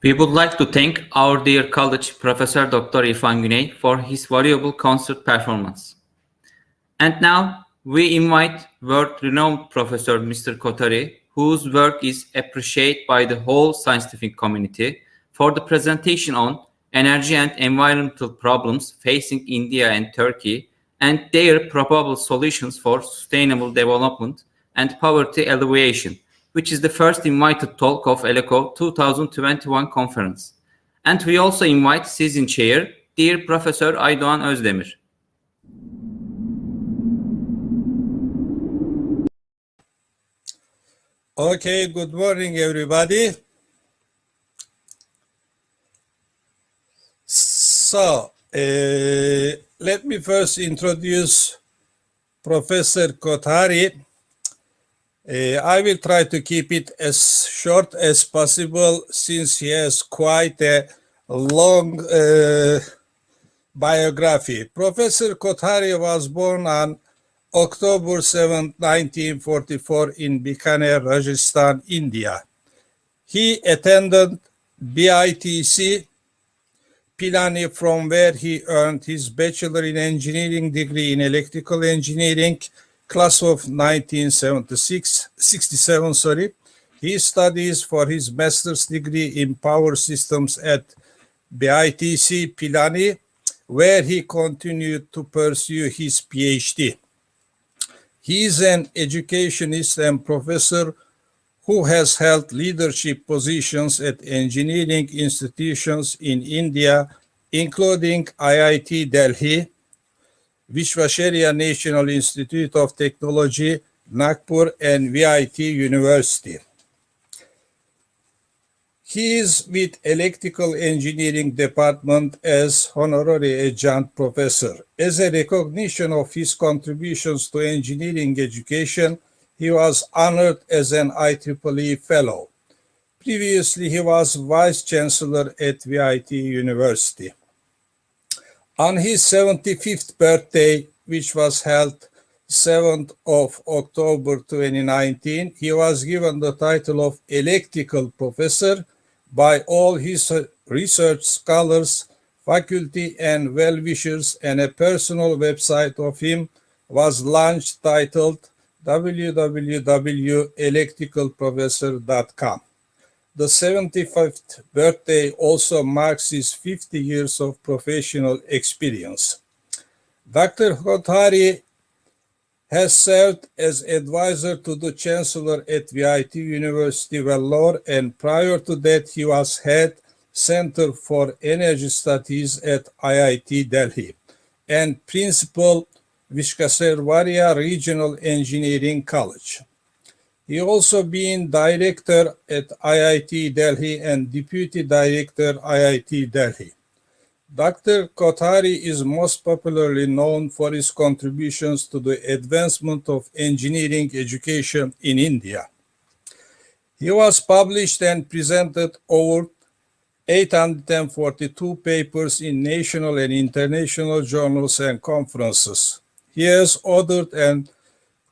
We would like to thank our dear college Professor Dr. İrfan Güney for his valuable concert performance. And now we invite world-renowned Professor Mr. Kothari, whose work is appreciated by the whole scientific community, for the presentation on energy and environmental problems facing India and Turkey and their probable solutions for sustainable development and poverty alleviation, which is the first invited talk of ELECO 2021 conference. And we also invite Sizin Chair, dear Professor Aydogan Ozdemir. Okay, good morning, everybody. So, let me first introduce Professor Kothari. I will try to keep it as short as possible since he has quite a long biography. Professor Kothari was born on October 7, 1944 in Bikaner, Rajasthan, India. He attended BITC Pilani, from where he earned his Bachelor in Engineering degree in Electrical Engineering, class of 1967. He studies for his master's degree in Power Systems at BITC Pilani, where he continued to pursue his PhD. He is an educationist and professor who has held leadership positions at engineering institutions in India, including IIT Delhi, Visvesvaraya National Institute of Technology, Nagpur, and VNIT University. He is with Electrical Engineering Department as Honorary Adjunct Professor. As a recognition of his contributions to engineering education, he was honored as an IEEE Fellow. Previously, he was Vice Chancellor at VNIT University. On his 75th birthday, which was held 7th of October 2019, he was given the title of Electrical Professor by all his research scholars, faculty, and well-wishers, and a personal website of him was launched titled www.electricalprofessor.com. The 75th birthday also marks his 50 years of professional experience. Dr. Kothari has served as advisor to the Chancellor at VNIT University, Vellore, and prior to that he was head Center for Energy Studies at IIT Delhi and principal Visvesvaraya Regional Engineering College. He also been director at IIT Delhi and deputy director IIT Delhi. Dr. Kothari is most popularly known for his contributions to the advancement of engineering education in India. He was published and presented over 842 papers in national and international journals and conferences. He has authored and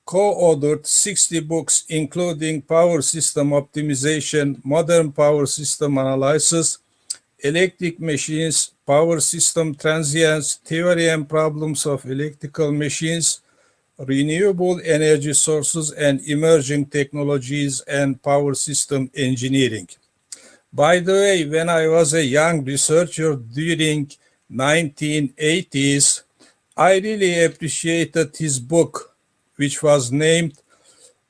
co-authored 60 books, including Power System Optimization, Modern Power System Analysis, Electric Machines, Power System Transients, Theory and Problems of Electrical Machines, Renewable Energy Sources and Emerging Technologies, and Power System Engineering. By the way, when I was a young researcher during 1980s, I really appreciated his book, which was named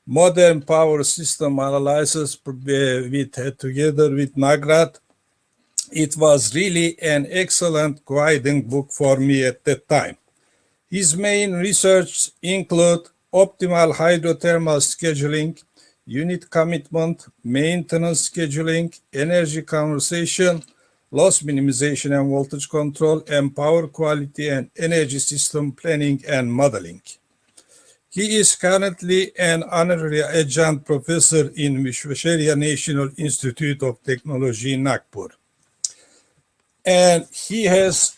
Modern Power System Analysis together with Nagrat. It was really an excellent guiding book for me at that time. His main research include optimal hydrothermal scheduling, unit commitment, maintenance scheduling, energy conservation, loss minimization and voltage control, and power quality and energy system planning and modeling. He is currently an honorary adjunct professor in Visvesvaraya National Institute of Technology, Nagpur. And he has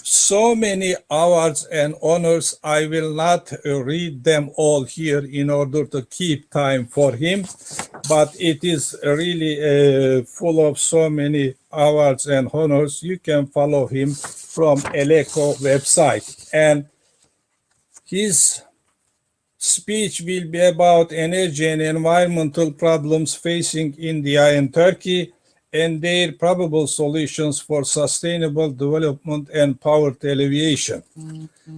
so many awards and honors. I will not read them all here in order to keep time for him, but it is really full of so many awards and honors. You can follow him from Eleco website. And his speech will be about energy and environmental problems facing India and Turkey and their probable solutions for sustainable development and poverty alleviation.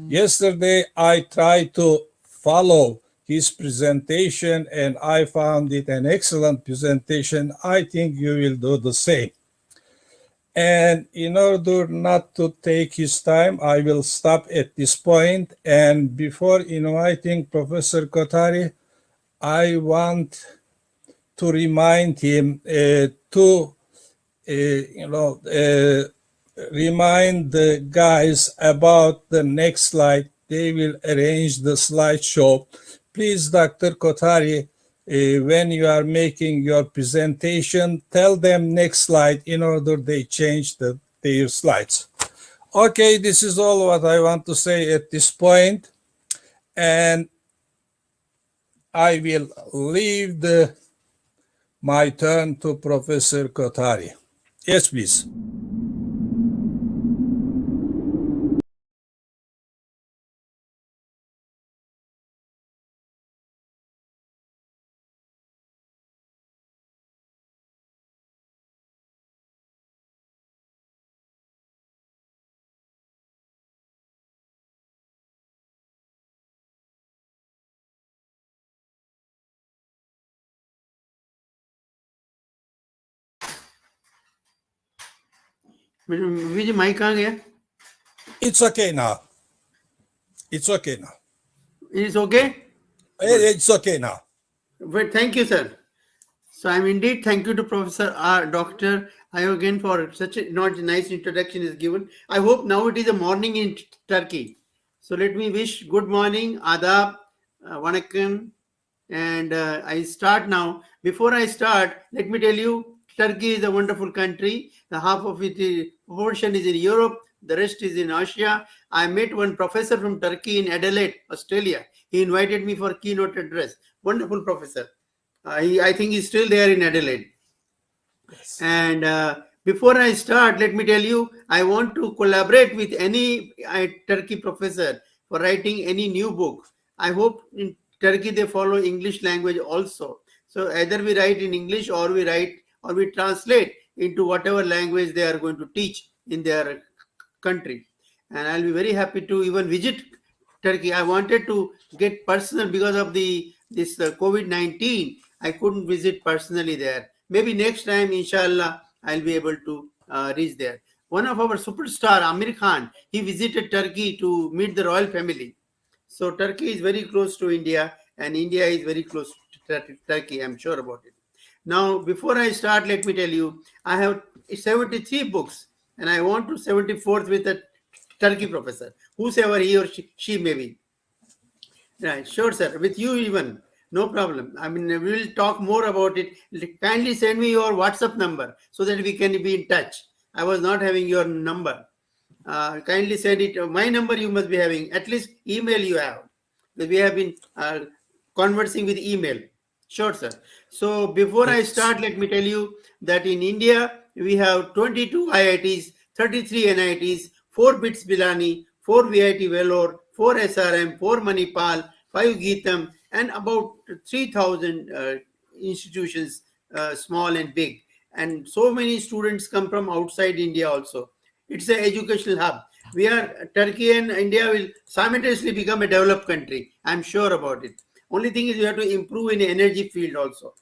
Yesterday, I tried to follow his presentation and I found it an excellent presentation. I think you will do the same. And in order not to take his time, I will stop at this point. And before inviting Professor Kothari, I want to remind him to, remind the guys about the next slide. They will arrange the slideshow. Please, Dr. Kothari, when you are making your presentation, tell them next slide in order they change their slides. Okay, this is all what I want to say at this point, and I will leave my turn to Professor Kothari. Yes, please. Which mic आ गया? It's okay now. It's okay now. It's okay? It's okay now. But thank you, sir. So I'm indeed thank you to Professor Dr. Aydogan for such a not nice introduction is given. I hope now it is a morning in Turkey. So let me wish good morning, adab, vanakkam, and I start now. Before I start, let me tell you, Turkey is a wonderful country. The half of its portion is in Europe, the rest is in Asia. I met one professor from Turkey in Adelaide, Australia. He invited me for a keynote address. Wonderful professor. I think he's still there in Adelaide. Yes. And before I start, let me tell you, I want to collaborate with any Turkey professor for writing any new book. I hope in Turkey they follow English language also. So either we write in English or we translate into whatever language they are going to teach in their country. And I'll be very happy to even visit Turkey. I wanted to get personal because of this COVID-19. I couldn't visit personally there. Maybe next time, inshallah, I'll be able to reach there. One of our superstar, Amir Khan, he visited Turkey to meet the royal family. So Turkey is very close to India, and India is very close to Turkey. I'm sure about it. Now, before I start, let me tell you, I have 73 books, and I want to 74th with a Turkey professor, whosoever he or she may be. Right, sure, sir. With you even, no problem. I mean, we will talk more about it. Kindly send me your WhatsApp number so that we can be in touch. I was not having your number. Kindly send it. My number you must be having. At least email you have. We have been conversing with email. Sure, sir. So before I start, let me tell you that in India, we have 22 IITs, 33 NITs, 4 BITS Bilani, 4 VIT Vellore, 4 SRM, 4 Manipal, 5 Geetham, and about 3,000 institutions, small and big. And so many students come from outside India also. It's an educational hub. Turkey and India will simultaneously become a developed country. I'm sure about it. Only thing is you have to improve in the energy field also.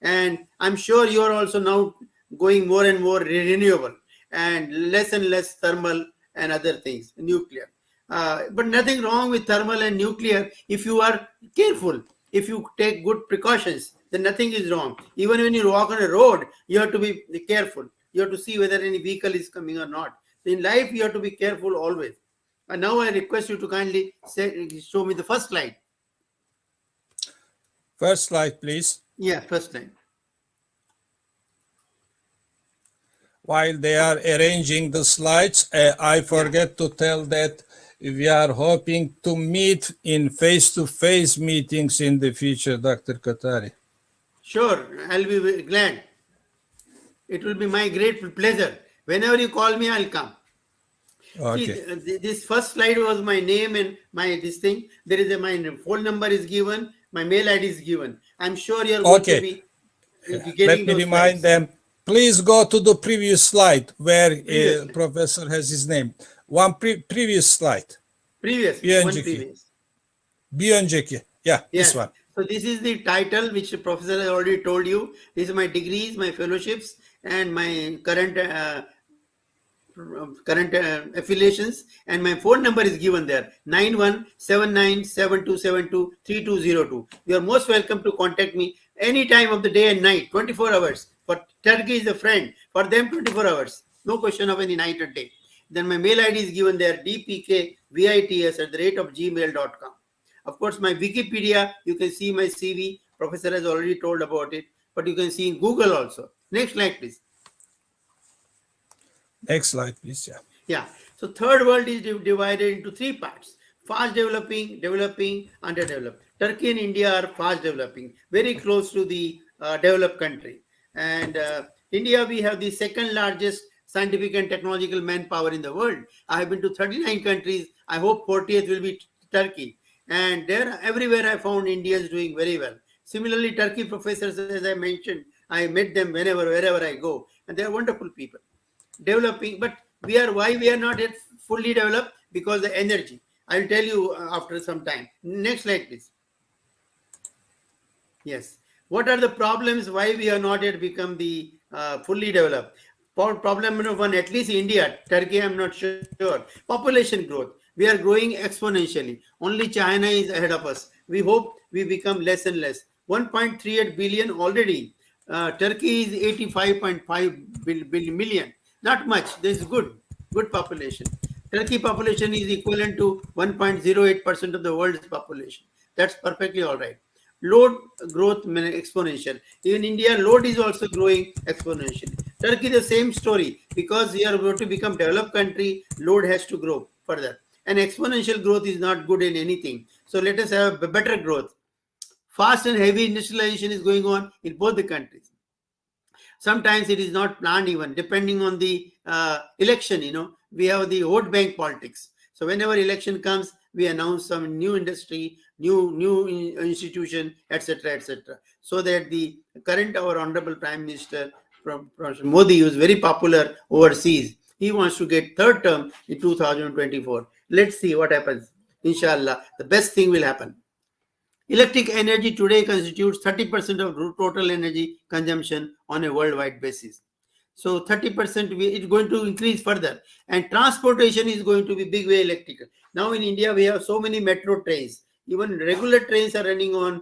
And I'm sure you are also now going more and more renewable and less thermal and other things, nuclear. But nothing wrong with thermal and nuclear if you are careful. If you take good precautions, then nothing is wrong. Even when you walk on a road, you have to be careful. You have to see whether any vehicle is coming or not. So in life, you have to be careful always. And now I request you to kindly show me the first slide. First slide, please. Yeah, first slide. while they are arranging the slides, I forget to tell that we are hoping to meet in face-to-face meetings in the future, Dr. Kothari. Sure, I'll be glad. It will be my great pleasure. Whenever you call me, I'll come. Okay. See, this first slide was my name and this thing. There is my phone number is given, my mail ID is given. I'm sure you're going to be getting Let me those remind slides. them. Please go to the previous slide where Previous. Professor has his name. One previous slide. Previous, Bir one önceki. previous. Bir önceki. Yeah, Yes. this one. So this is the title which the professor has already told you. These are my degrees, my fellowships, and my current affiliations, and my phone number is given there, 917972723202. You are most welcome to contact me any time of the day and night, 24 hours. For Turkey is a friend, for them 24 hours, no question of any night or day. Then my mail ID is given there, dpkvits@gmail.com. Of course, my Wikipedia, you can see my CV. Professor has already told about it, but you can see in Google also. Next slide, please. Next slide, please. Yeah. Yeah. So third world is divided into three parts: fast developing, developing, underdeveloped. Turkey and India are fast developing, very close to the developed country. And India, we have the second largest scientific and technological manpower in the world. I have been to 39 countries. I hope 40th will be Turkey. And there, everywhere I found Indians doing very well. Similarly, Turkey professors, as I mentioned, I met them wherever I go, and they are wonderful people. Developing, but why we are not yet fully developed? Because the energy. I'll tell you after some time. Next slide, please. Yes. What are the problems why we are not yet become the fully developed? Problem number one, at least India, Turkey, I'm not sure. Population growth. We are growing exponentially. Only China is ahead of us. We hope we become less and less. 1.38 billion already. Turkey is 85.5 million. Not much. This is good population. Turkey population is equivalent to 1.08% of the world's population. That's perfectly all right. Load growth exponential. In India, load is also growing exponentially. Turkey, the same story. Because we are going to become developed country, load has to grow further. And exponential growth is not good in anything. So let us have a better growth. Fast and heavy industrialization is going on in both the countries. Sometimes it is not planned even, depending on the election, we have the vote bank politics. So whenever election comes, we announce some new industry, new institution, etc., so that the current, our honorable Prime Minister Modi, who is very popular overseas, he wants to get third term in 2024. Let's see what happens. Inshallah, the best thing will happen. Electric energy today constitutes 30% of total energy consumption on a worldwide basis. So 30% is going to increase further. And transportation is going to be big way electrical. Now in India, we have so many metro trains. Even regular trains are running on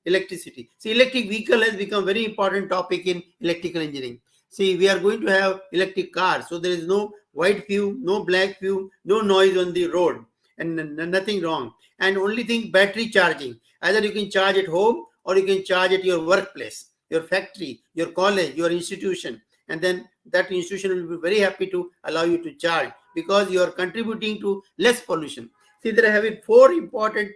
electricity. See, electric vehicle has become very important topic in electrical engineering. See, we are going to have electric cars. So there is no white fume, no black fume, no noise on the road, and nothing wrong. And only thing, battery charging. Either you can charge at home or you can charge at your workplace, your factory, your college, your institution. And then that institution will be very happy to allow you to charge because you are contributing to less pollution. See, they are having 4 important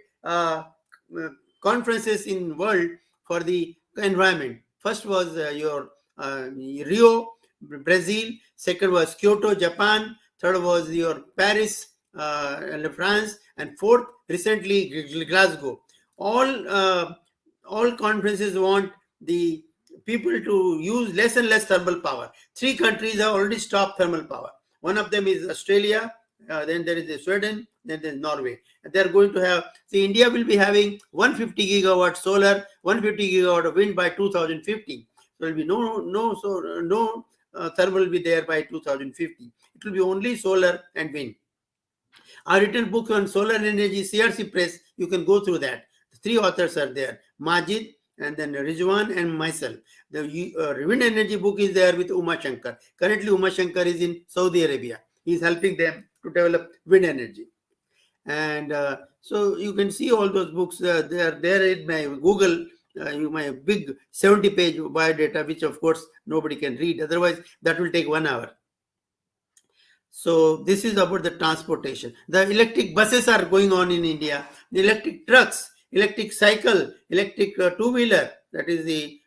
conferences in world for the environment. First was your Rio, Brazil. Second was Kyoto, Japan. Third was your Paris, France, and fourth, recently Glasgow. All conferences want the people to use less and less thermal power. 3 countries have already stopped thermal power. One of them is Australia, then there is Sweden, then there is Norway. And they are going to have, see, India will be having 150 gigawatt solar, 150 gigawatt of wind by 2050. There will be no thermal will be there by 2050. It will be only solar and wind. I written book on solar energy, CRC Press. You can go through that. The 3 authors are there, Majid, and then Rizwan and myself. The wind energy book is there with Uma Shankar. Currently, Uma Shankar is in Saudi Arabia. He is helping them to develop wind energy. And so you can see all those books. They are there in my Google. my big 70-page biodata, which of course nobody can read. Otherwise, that will take 1 hour. So this is about the transportation. The electric buses are going on in India. The electric trucks, electric cycle, electric two-wheeler, that is the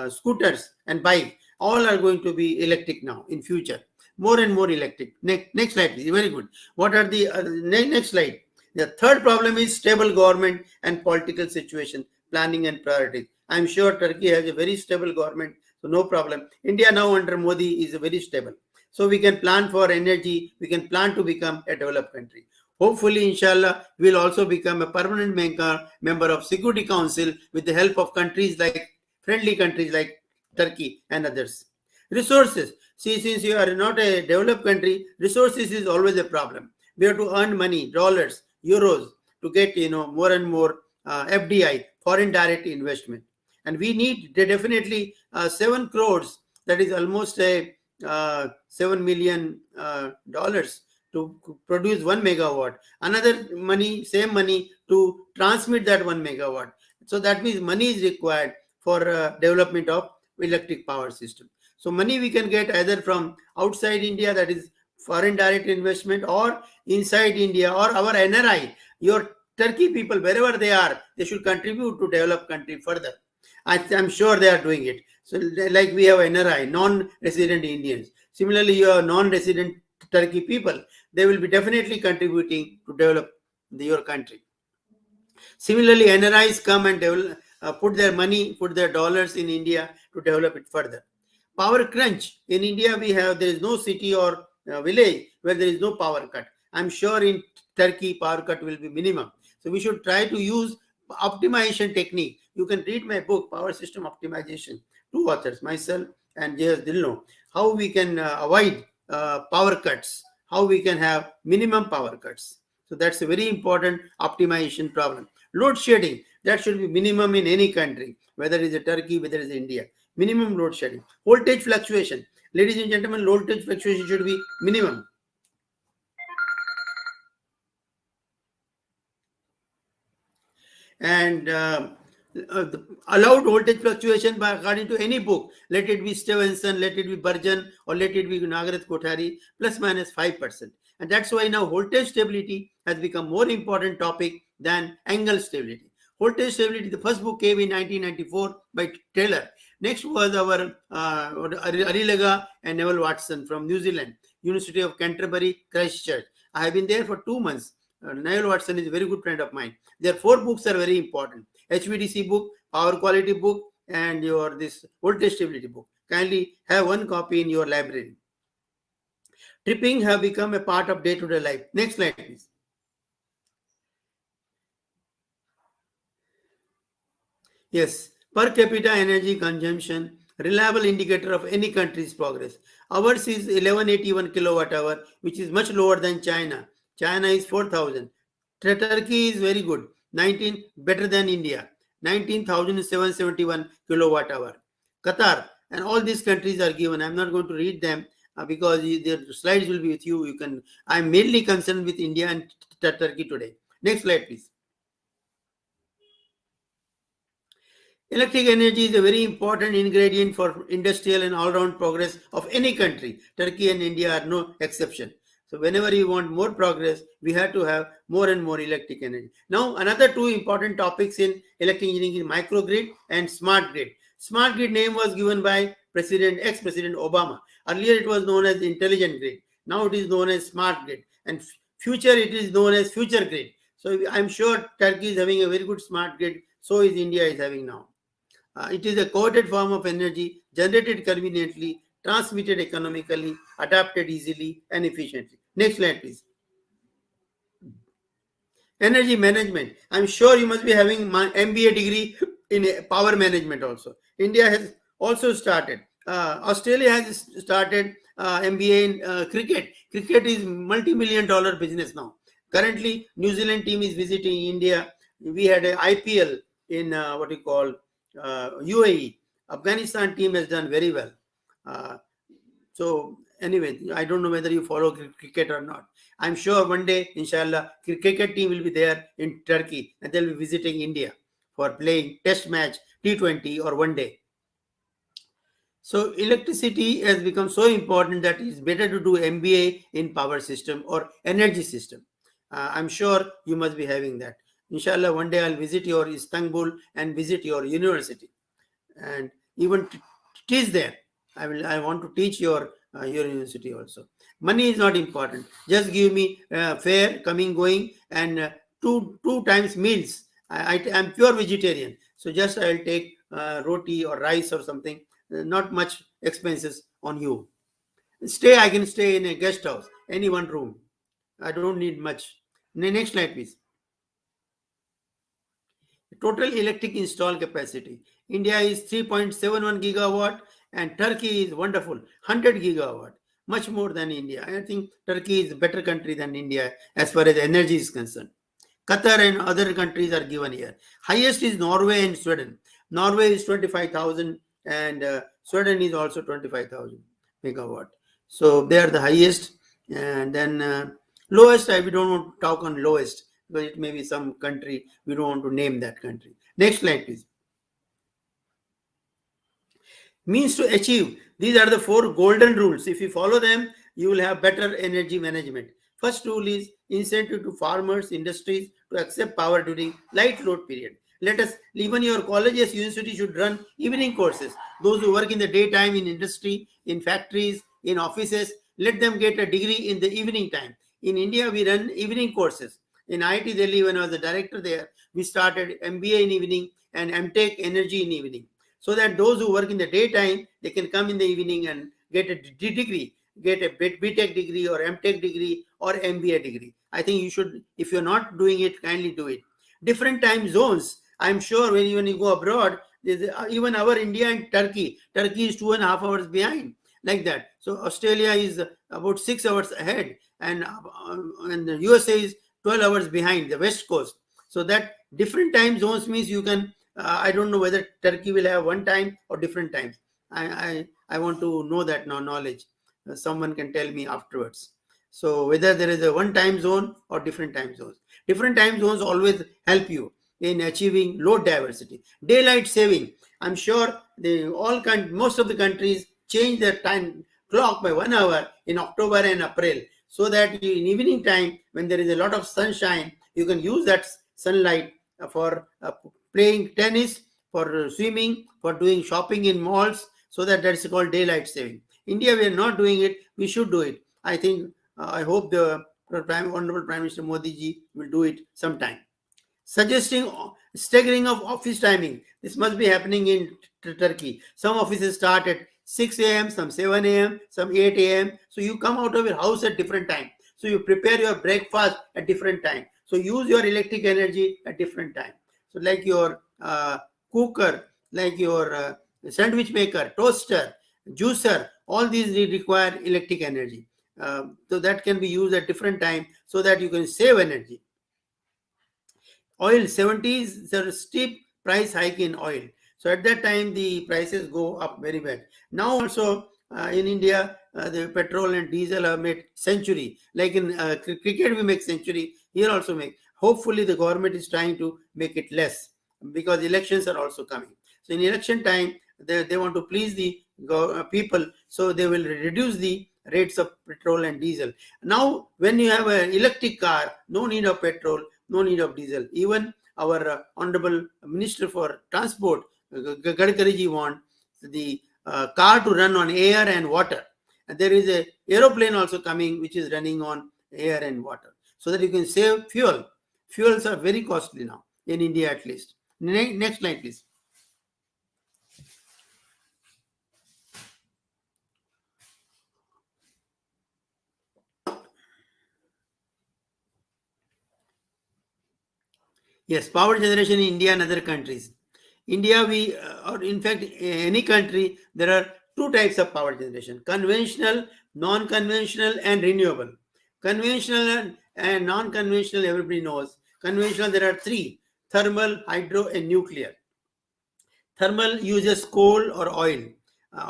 scooters and bike, all are going to be electric now in future. More and more electric. Next slide, please. Very good. What are the next slide? The third problem is stable government and political situation, planning and priorities. I'm sure Turkey has a very stable government, so no problem. India now under Modi is very stable. So we can plan for energy, we can plan to become a developed country. Hopefully, inshallah, we will also become a permanent member of Security Council with the help of friendly countries like Turkey and others. Resources. See, since you are not a developed country, resources is always a problem. We have to earn money, dollars, euros, to get more and more FDI, foreign direct investment. And we need definitely 7 crores, that is almost a $7 million to produce 1 megawatt. Another money, same money to transmit that 1 megawatt. So that means money is required for development of electric power system. So money we can get either from outside India, that is foreign direct investment, or inside India, or our NRI. Your Turkey people, wherever they are, they should contribute to develop country further. I'm sure they are doing it. So like we have NRI, non-resident Indians. Similarly, you have non-resident Turkey people. They will be definitely contributing to develop your country. Similarly, NRIs come and put their money, put their dollars in India to develop it further. Power crunch. In India, there is no city or village where there is no power cut. I'm sure in Turkey, power cut will be minimum. So we should try to use optimization technique. You can read my book, Power System Optimization. 2 authors, myself and J.S. Dillon. How we can avoid power cuts. How we can have minimum power cuts. So that's a very important optimization problem. Load shedding. That should be minimum in any country, whether it is Turkey, whether it is India. Minimum load shedding. Voltage fluctuation. Ladies and gentlemen, voltage fluctuation should be minimum. And allowed voltage fluctuation by according to any book, let it be Stevenson, let it be Burgeon, or let it be Dwarkadas Kothari, plus minus 5%. And that's why now voltage stability has become more important topic than angle stability. Voltage stability, the first book came in 1994 by Taylor. Next was our Arilaga and Neville Watson from New Zealand, University of Canterbury, Christchurch. I have been there for 2 months. Neville Watson is a very good friend of mine. Their 4 books are very important. HVDC book, power quality book, and this voltage stability book. Kindly have 1 copy in your library. Tripping have become a part of day-to-day life. Next slide, please. Yes, per capita energy consumption, reliable indicator of any country's progress. Ours is 1181 kilowatt hour, which is much lower than China. China is 4,000. Turkey is very good, 19, better than India, 19,771 kilowatt hour. Qatar and all these countries are given. I'm not going to read them because their slides will be with you. I'm mainly concerned with India and Turkey today. Next slide, please. Electric energy is a very important ingredient for industrial and all-round progress of any country. Turkey and India are no exception. So whenever you want more progress, we have to have more and more electric energy. Now, another 2 important topics in electric engineering is microgrid and smart grid. Smart grid name was given by ex-President Obama. Earlier it was known as intelligent grid. Now it is known as smart grid. And future it is known as future grid. So I'm sure Turkey is having a very good smart grid. So is India is having now. It is a coated form of energy, generated conveniently, transmitted economically, adapted easily and efficiently. Next slide, please. Energy management. I'm sure you must be having my MBA degree in power management also. India has also started. Australia has started MBA in cricket. Cricket is multi-million-dollar business now. Currently, New Zealand team is visiting India. We had an IPL in UAE. Afghanistan team has done very well. So anyway, I don't know whether you follow cricket or not. I'm sure one day, inshallah, cricket team will be there in Turkey and they'll be visiting India for playing test match, T20 or one day. So electricity has become so important that it's better to do MBA in power system or energy system. I'm sure you must be having that. Inshallah, one day I'll visit your Istanbul and visit your university, and even teach there. I want to teach your university also. Money is not important. Just give me fare, coming, going, and two times meals. I'm pure vegetarian, so just I'll take roti or rice or something. Not much expenses on you. I can stay in a guest house, any one room. I don't need much. Next slide, please. Total electric installed capacity. India is 3.71 gigawatt and Turkey is wonderful, 100 gigawatt, much more than India. I think Turkey is a better country than India as far as energy is concerned. Qatar and other countries are given here. Highest is Norway and Sweden. Norway is 25,000 and Sweden is also 25,000 megawatt. So they are the highest. And then lowest, we don't want to talk on lowest, because it may be some country, we don't want to name that country. Next slide, please. Means to achieve. These are the 4 golden rules. If you follow them, you will have better energy management. First rule is incentive to farmers, industries to accept power during light load period. Let us, even your colleges, university should run evening courses. Those who work in the daytime in industry, in factories, in offices, let them get a degree in the evening time. In India, we run evening courses. In IIT Delhi, when I was the director there, we started MBA in evening and MTech energy in evening, so that those who work in the daytime, they can come in the evening and get a degree, get a BTech degree or MTech degree or MBA degree. I think you should, if you're not doing it, kindly do it. Different time zones. I'm sure when you go abroad, even our India and Turkey is 2.5 hours behind, like that. So Australia is about 6 hours ahead, and the USA is 12 hours behind the West Coast. So that different time zones means you can, I don't know whether Turkey will have one time or different times. I want to know that knowledge. Someone can tell me afterwards. So whether there is a one time zone or different time zones. Different time zones always help you in achieving load diversity. Daylight saving. I'm sure most of the countries change their time clock by 1 hour in October and April, so that in evening time, when there is a lot of sunshine, you can use that sunlight for playing tennis, for swimming, for doing shopping in malls. So that's called daylight saving. India, we are not doing it. We should do it. I think, I hope the Honorable Prime Minister Modi ji will do it sometime. Suggesting staggering of office timing. This must be happening in Turkey. Some offices start at 6 a.m., some 7 a.m., some 8 a.m. So you come out of your house at different time. So you prepare your breakfast at different time. So use your electric energy at different time. So like your cooker, like your sandwich maker, toaster, juicer, all these require electric energy. So that can be used at different time so that you can save energy. Oil, 70s, there is a steep price hike in oil. So at that time, the prices go up very bad. Now also in India, the petrol and diesel have made century. Like in cricket, we make century. Here also make. Hopefully, the government is trying to make it less, because elections are also coming. So in election time, they want to please the people, so they will reduce the rates of petrol and diesel. Now, when you have an electric car, no need of petrol, no need of diesel. Even our Honorable Minister for Transport, Gadkari ji, want the car to run on air and water. And there is an aeroplane also coming which is running on air and water, so that you can save fuel. Fuels are very costly now, in India at least. Next slide, please. Yes, power generation in India and other countries. India, or in fact, any country, there are 2 types of power generation: conventional, non-conventional, and renewable. Conventional and non-conventional, everybody knows. Conventional, there are 3: thermal, hydro, and nuclear. Thermal uses coal or oil.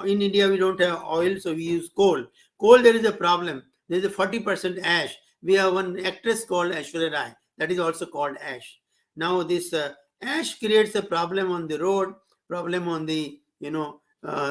In India, we don't have oil, so we use coal. Coal, there is a problem. There is a 40% ash. We have one actress called Aishwarya Rai. That is also called ash. Now this Ash creates a problem on the road, problem on the,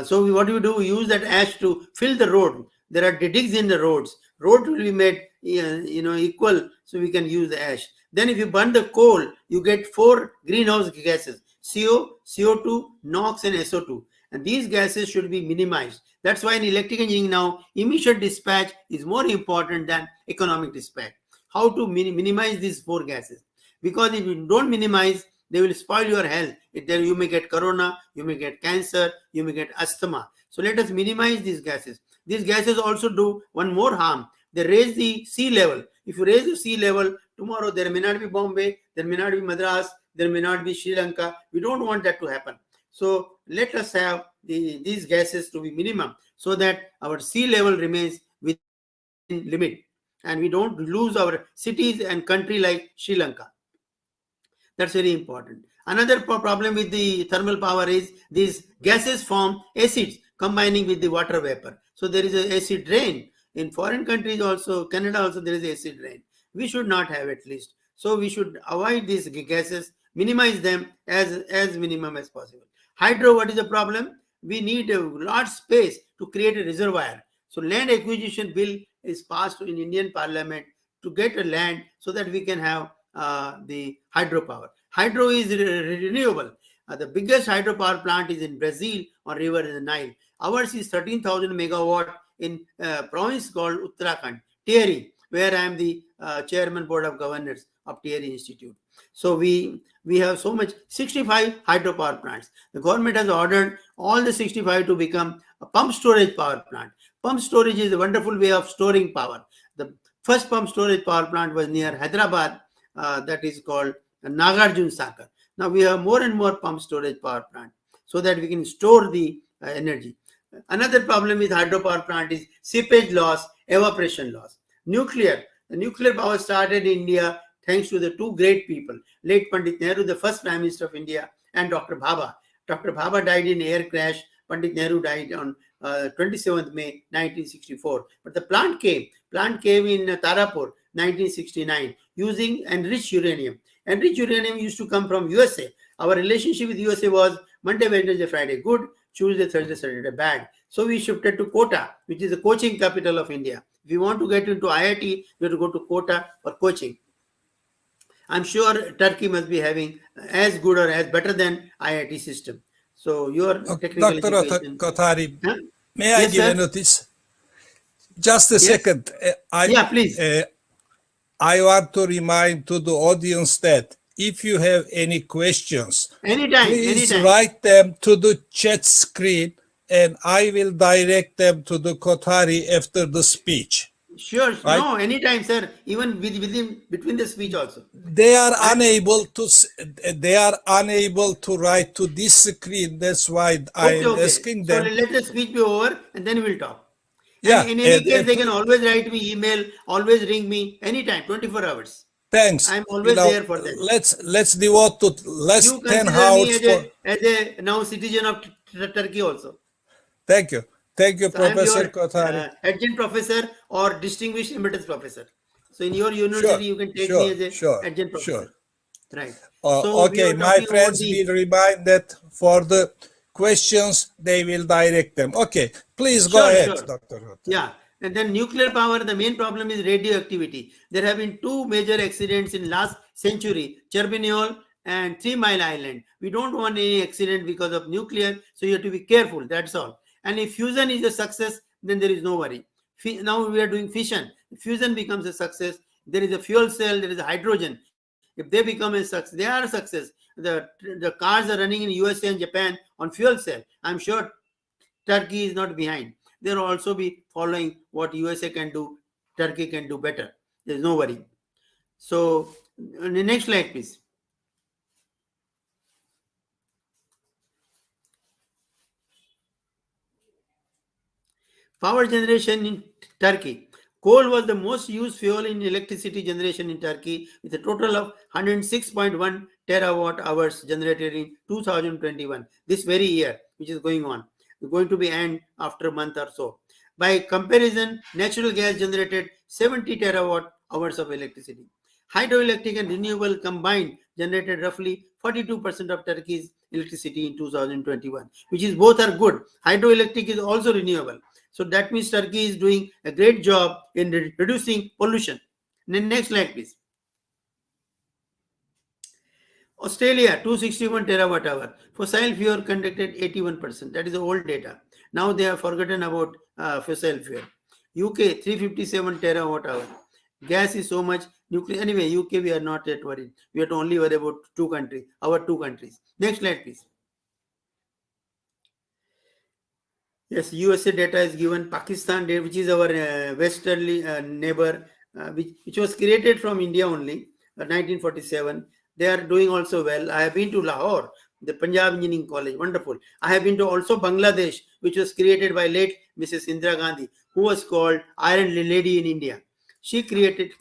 so what do? We use that ash to fill the road. There are digs in the roads. Road will be made, equal, so we can use the ash. Then if you burn the coal, you get 4 greenhouse gases: CO, CO2, NOx, and SO2. And these gases should be minimized. That's why in electrical engineering now, emission dispatch is more important than economic dispatch. How to minimize these 4 gases? Because if you don't minimize, they will spoil your health. Then you may get corona, you may get cancer, you may get asthma. So let us minimize these gases. These gases also do one more harm. They raise the sea level. If you raise the sea level, tomorrow there may not be Bombay, there may not be Madras, there may not be Sri Lanka. We don't want that to happen. So let us have these gases to be minimum, so that our sea level remains within limit and we don't lose our cities and country like Sri Lanka. That's very important. Another problem with the thermal power is these gases form acids combining with the water vapor. So there is an acid rain. In foreign countries also, Canada also, there is acid rain. We should not have, at least. So we should avoid these gases, minimize them as minimum as possible. Hydro, what is the problem? We need a large space to create a reservoir. So land acquisition bill is passed in Indian Parliament to get a land so that we can have the hydropower. Hydro is renewable. The biggest hydropower plant is in Brazil on river in the Nile. Ours is 13,000 megawatt in a province called Uttarakhand, Tehri, where I am the chairman board of governors of Tehri Institute. So we have so much, 65 hydropower plants. The government has ordered all the 65 to become a pump storage power plant. Pump storage is a wonderful way of storing power. The first pump storage power plant was near Hyderabad, that is called Nagarjun Sagar. Now we have more and more pump storage power plant so that we can store the energy. Another problem with hydropower plant is seepage loss, evaporation loss. Nuclear. The nuclear power started in India thanks to the 2 great people, late Pandit Nehru, the first Prime Minister of India, and Dr. Bhabha. Dr. Bhabha died in air crash. Pandit Nehru died on 27th May 1964. But the plant came in Tarapur 1969 using enriched uranium. Enriched uranium used to come from USA. Our relationship with USA was Monday, Wednesday, Friday good, Tuesday, Thursday, Saturday bad. So we shifted to Kota, which is the coaching capital of India. If you want to get into IIT, you have to go to Kota for coaching. I'm sure Turkey must be having as good or as better than IIT system. So your technical Dr. education. Kothari, Huh? may I Yes, give sir? a notice? Just a second. Please. I want to remind to the audience that if you have any questions, please write them to the chat screen and I will direct them to the Kothari after the speech. Sure. Right? No, anytime, sir. Even between the speech also. They are unable to write to this screen. That's why I am asking them. So let the speech be over and then we'll talk. Yeah. And in any case, they can always write me email, always ring me anytime, 24 hours. Thanks. I'm always there for that. Let's devote to less you 10 consider hours me as a now citizen of Turkey also. Thank you. Thank you, So Professor I'm your Kothari. adjunct professor or distinguished emeritus professor. So in your university, you can take me as a adjunct professor. Right. So okay, my friends will remind that for the questions, they will direct them. Okay, please go ahead, Dr. Kothari. Yeah. And then nuclear power, the main problem is radioactivity. There have been 2 major accidents in last century, Chernobyl and 3 Mile Island. We don't want any accident because of nuclear, so you have to be careful, that's all. And if fusion is a success, then there is no worry. Now we are doing fission. Fusion becomes a success. There is a fuel cell, there is a hydrogen. If they become a success, they are a success. The cars are running in USA and Japan on fuel cell. I'm sure Turkey is not behind. They'll also be following what USA can do, Turkey can do better. There's no worry. So, the next slide, please. Power generation in Turkey. Coal was the most used fuel in electricity generation in Turkey with a total of 106.1 terawatt hours generated in 2021, this very year, which is going on. It's going to be end after a month or so. By comparison, natural gas generated 70 terawatt hours of electricity. Hydroelectric and renewable combined generated roughly 42% of Turkey's electricity in 2021, which is both are good. Hydroelectric is also renewable. So that means Turkey is doing a great job in reducing pollution. Next slide, please. Australia, 261 terawatt hour. Fossil fuel conducted 81%. That is the old data. Now they have forgotten about fossil fuel. UK, 357 terawatt hour. Gas is so much. Nuclear. Anyway, UK, we are not yet worried. We are to only worried about our two countries. Next slide, please. Yes, USA data is given. Pakistan, which is our westerly neighbor, which was created from India only, 1947. They are doing also well. I have been to Lahore, the Punjab Engineering College, wonderful. I have been to also Bangladesh, which was created by late Mrs. Indira Gandhi, who was called Iron Lady in India. She created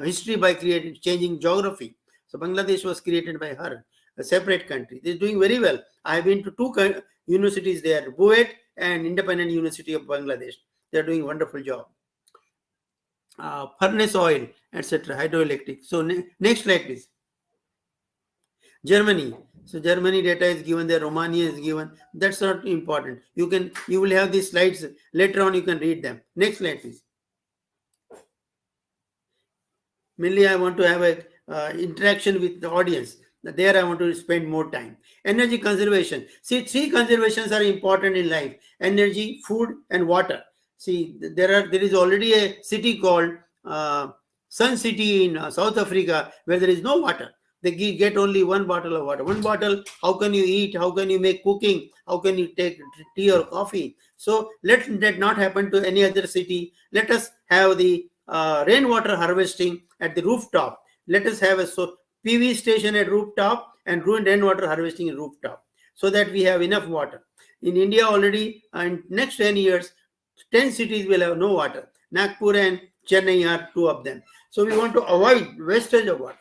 history by changing geography. So Bangladesh was created by her, a separate country. They're doing very well. I have been to two universities there, BUET and Independent University of Bangladesh. They're doing a wonderful job. Furnace oil, etc., hydroelectric. So next slide, please. Germany. So Germany data is given there. Romania is given. That's not important. You will have these slides later on. You can read them. Next slide, please. Mainly, I want to have a interaction with the audience. There, I want to spend more time. Energy conservation. See, three conservations are important in life: energy, food, and water. See, there is already a city called Sun City in South Africa where there is no water. They get only one bottle of water. One bottle, how can you eat? How can you make cooking? How can you take tea or coffee? So let that not happen to any other city. Let us have the rainwater harvesting at the rooftop. Let us have a PV station at rooftop and rainwater harvesting at rooftop so that we have enough water. In India already, in next 10 years, 10 cities will have no water. Nagpur and Chennai are two of them. So we want to avoid wastage of water.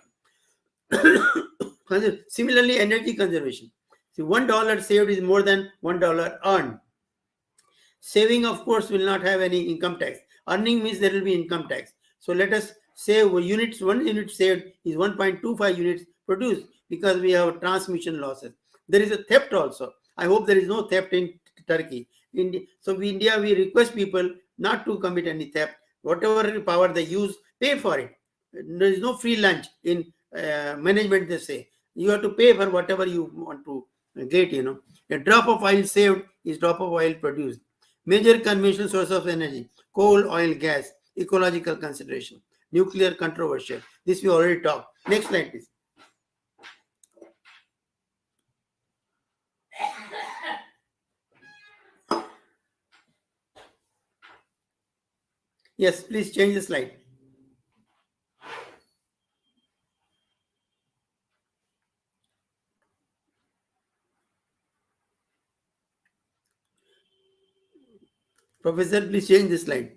Similarly, energy conservation. See, $1 saved is more than $1 earned. Saving, of course, will not have any income tax. Earning means there will be income tax. So let us save units. 1 unit saved is 1.25 units produced because we have transmission losses. There is a theft also. I hope there is no theft in Turkey. So in India, we request people not to commit any theft. Whatever power they use, pay for it. There is no free lunch in management. They say you have to pay for whatever you want to get. A drop of oil saved is drop of oil produced. Major conventional source of energy: coal, oil, gas. Ecological consideration. Nuclear, controversial. This we already talked. Next slide, please. Yes, please change the slide. Professor, please change the slide.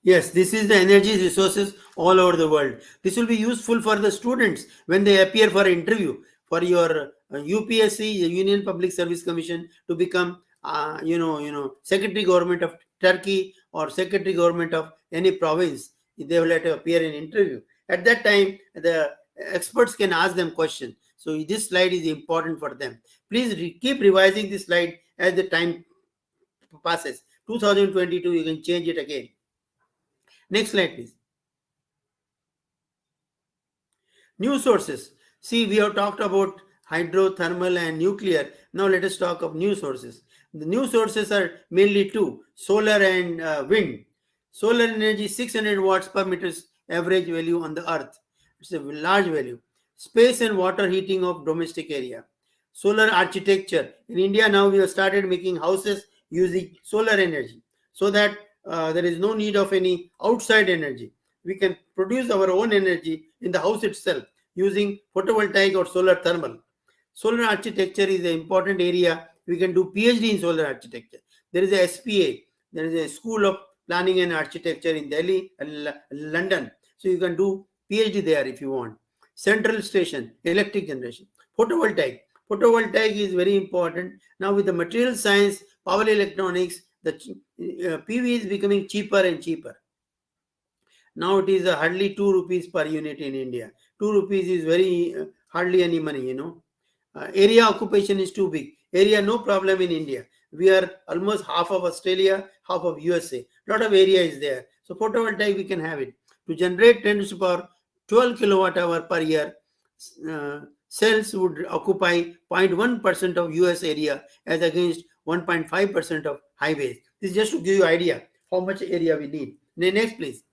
Yes, this is the energy resources all over the world. This will be useful for the students when they appear for an interview for your UPSC, Union Public Service Commission, to become, Secretary Government of Turkey or Secretary Government of any province. They will have to appear in interview. At that time, the experts can ask them questions. So this slide is important for them. Please keep revising this slide as the time passes. 2022, you can change it again. Next slide, please. New sources. See, we have talked about hydro, thermal, and nuclear. Now let us talk of new sources. The new sources are mainly two: solar and wind. Solar energy, 600 watts per meter average value on the earth. It's a large value. Space and water heating of domestic area. Solar architecture. In India now we have started making houses using solar energy so that there is no need of any outside energy. We can produce our own energy in the house itself using photovoltaic or solar thermal. Solar architecture is an important area. We can do PhD in solar architecture. There is a SPA. There is a School of planning and architecture in Delhi and London. So you can do PhD there if you want. Central station, electric generation. Photovoltaic. Photovoltaic is very important. Now with the material science, power electronics, the PV is becoming cheaper and cheaper. Now it is hardly 2 rupees per unit in India. 2 rupees is very hardly any money, area occupation is too big. Area, no problem in India. We are almost half of Australia, half of USA. Lot of area is there. So photovoltaic, we can have it. To generate 10 to the power 12 kilowatt hour per year, cells would occupy 0.1% of US area as against 1.5% of highways. This is just to give you idea how much area we need. Next, please.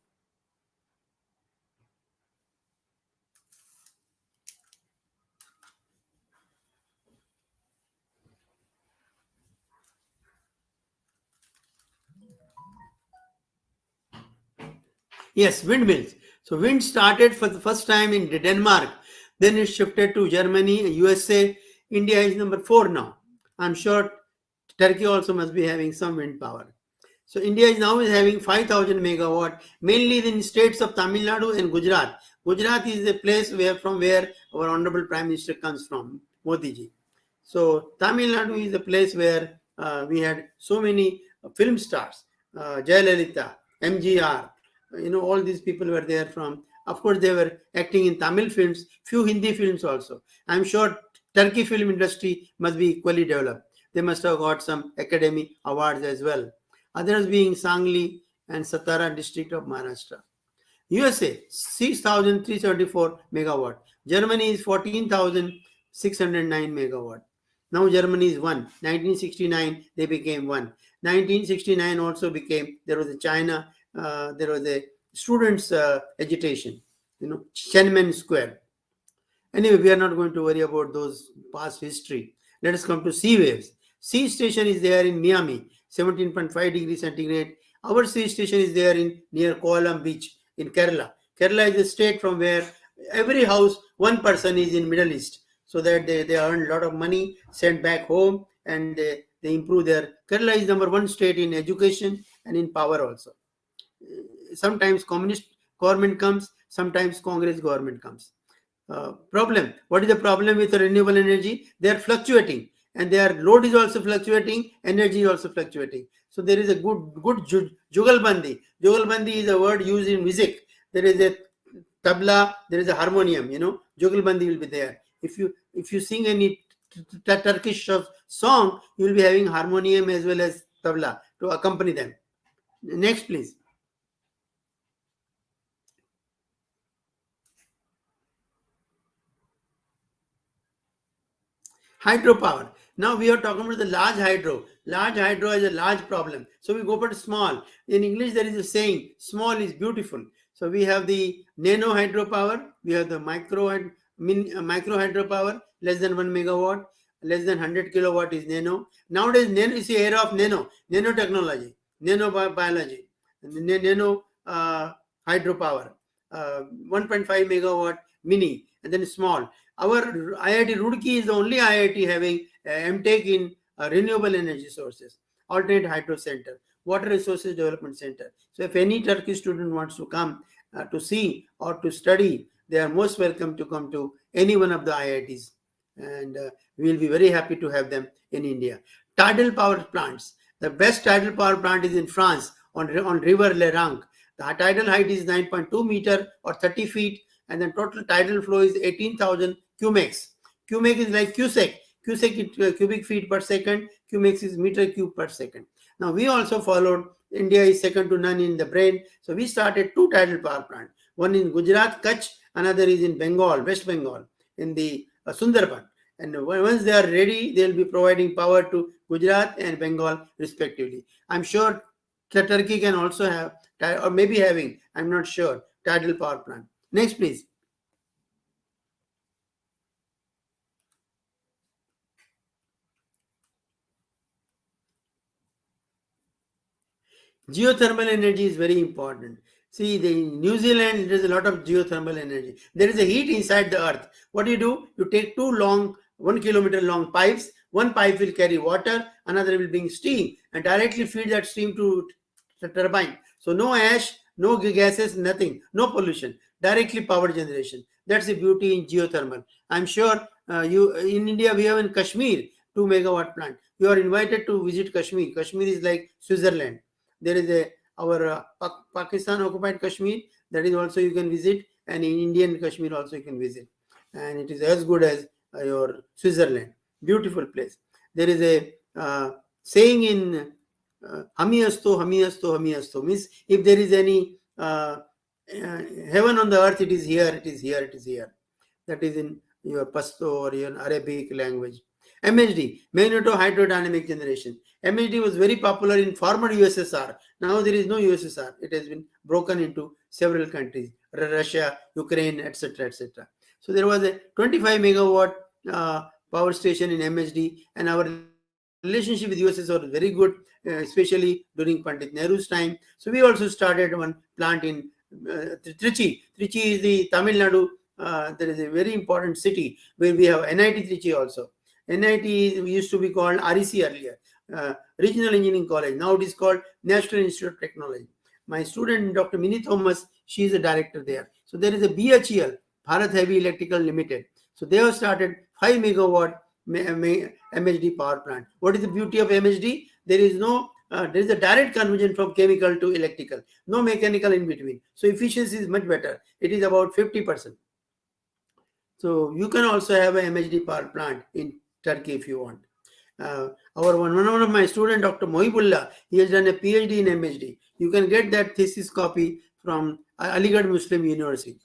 Yes, windmills. So wind started for the first time in Denmark. Then it shifted to Germany, USA. India is number 4 now. I'm sure Turkey also must be having some wind power. So India is now having 5,000 megawatt, mainly in states of Tamil Nadu and Gujarat. Gujarat is the place from where our Honorable Prime Minister comes from, Modi ji. So Tamil Nadu is the place where we had so many film stars, Jayalalitha, MGR, all these people were there from. Of course, they were acting in Tamil films, few Hindi films also. I'm sure Turkey film industry must be equally developed. They must have got some Academy Awards as well. Others being Sangli and Satara district of Maharashtra. USA, 6,374 megawatt. Germany is 14,609 megawatt. Now Germany is 1. 1969, they became 1. 1969 also became, there was a China, there was a students' agitation, Tiananmen Square. Anyway, we are not going to worry about those past history. Let us come to sea waves. Sea station is there in Miami, 17.5 degrees centigrade. Our sea station is there near Koalam Beach in Kerala. Kerala is a state from where every house, one person is in Middle East, so that they earn a lot of money, sent back home, and they improve their. Kerala is number 1 state in education and in power also. Sometimes communist government comes, sometimes Congress government comes. Problem. What is the problem with renewable energy? They are fluctuating, and their load is also fluctuating, energy is also fluctuating. So there is a good jugalbandi. Jugalbandi is a word used in music. There is a tabla, there is a harmonium. Jugalbandi will be there. If you sing any Turkish song, you will be having harmonium as well as tabla to accompany them. Next, please. Hydropower. Now we are talking about the large hydro. Large hydro is a large problem. So we go for small. In English, there is a saying, small is beautiful. So we have the nano hydropower. We have the micro hydropower, less than 1 megawatt, less than 100 kilowatt is nano. Nowadays, nano is the era of nanotechnology, nanobiology, nano hydropower, 1.5 megawatt mini, and then small. Our IIT Roorkee is the only IIT having MTech in renewable energy sources, alternate hydro center, water resources development center. So if any Turkish student wants to come to see or to study, they are most welcome to come to any one of the IITs. And we will be very happy to have them in India. Tidal power plants. The best tidal power plant is in France on River Lerang. The tidal height is 9.2 meter or 30 feet. And then total tidal flow is 18,000 cumecs. Cumecs is like cubic. Cubic is cubic feet per second. Cumecs is meter cube per second. Now we also followed. India is second to none in the brain. So we started 2 tidal power plants. One in Gujarat, Kutch. Another is in Bengal, West Bengal, in the Sundarban. And once they are ready, they will be providing power to Gujarat and Bengal respectively. I'm sure Turkey can also have, or maybe having, I'm not sure, tidal power plant. Next, please. Geothermal energy is very important. See, in New Zealand, there is a lot of geothermal energy. There is a heat inside the earth. What do? You take 2 long, 1 kilometer long pipes. One pipe will carry water, another will bring steam, and directly feed that steam to turbine. So no ash, no gases, nothing, no pollution, directly power generation. That's the beauty in geothermal. I'm sure you in India we have in Kashmir 2 megawatt plant. You are invited to visit Kashmir. Kashmir is like Switzerland. There is our Pakistan occupied Kashmir, that is also you can visit, and in Indian Kashmir also you can visit, and it is as good as your Switzerland. Beautiful place. There is a saying in Hami asto, Hami asto, Hami asto, means if there is any heaven on the earth, it is here, it is here, it is here. That is in your Pashto or your Arabic language. MHD, magneto-hydrodynamic generation. MHD was very popular in former USSR. Now there is no USSR. It has been broken into several countries, Russia, Ukraine, etc., etc. So there was a 25 megawatt power station in MHD, and our relationship with USSR was very good, especially during Pandit Nehru's time. So we also started one plant in Trichy. Trichy is the Tamil Nadu. There is a very important city where we have NIT Trichy also. NIT used to be called REC earlier, Regional Engineering College. Now it is called National Institute of Technology. My student, Dr. Mini Thomas, she is a director there. So there is a BHEL, Bharat Heavy Electrical Limited. So they have started 5 megawatt MHD power plant. What is the beauty of MHD? There is no, there is a direct conversion from chemical to electrical, no mechanical in between. So efficiency is much better. It is about 50%. So you can also have an MHD power plant in Turkey if you want. One of my student, Dr. Mohibullah, he has done a PhD in MHD. You can get that thesis copy from Aligarh Muslim University.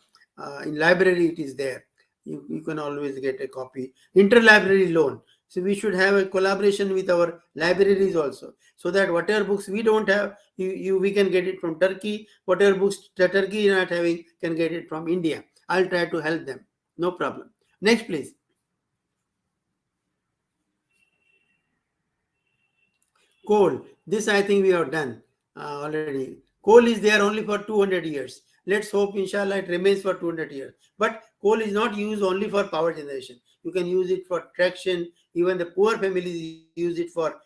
In library, it is there. You can always get a copy. Interlibrary loan. So we should have a collaboration with our libraries also, so that whatever books we don't have, we can get it from Turkey. Whatever books Turkey is not having, can get it from India. I'll try to help them. No problem. Next, please. Coal. This I think we have done already. Coal is there only for 200 years. Let's hope, inshallah, it remains for 200 years. But coal is not used only for power generation. You can use it for traction. Even the poor families use it for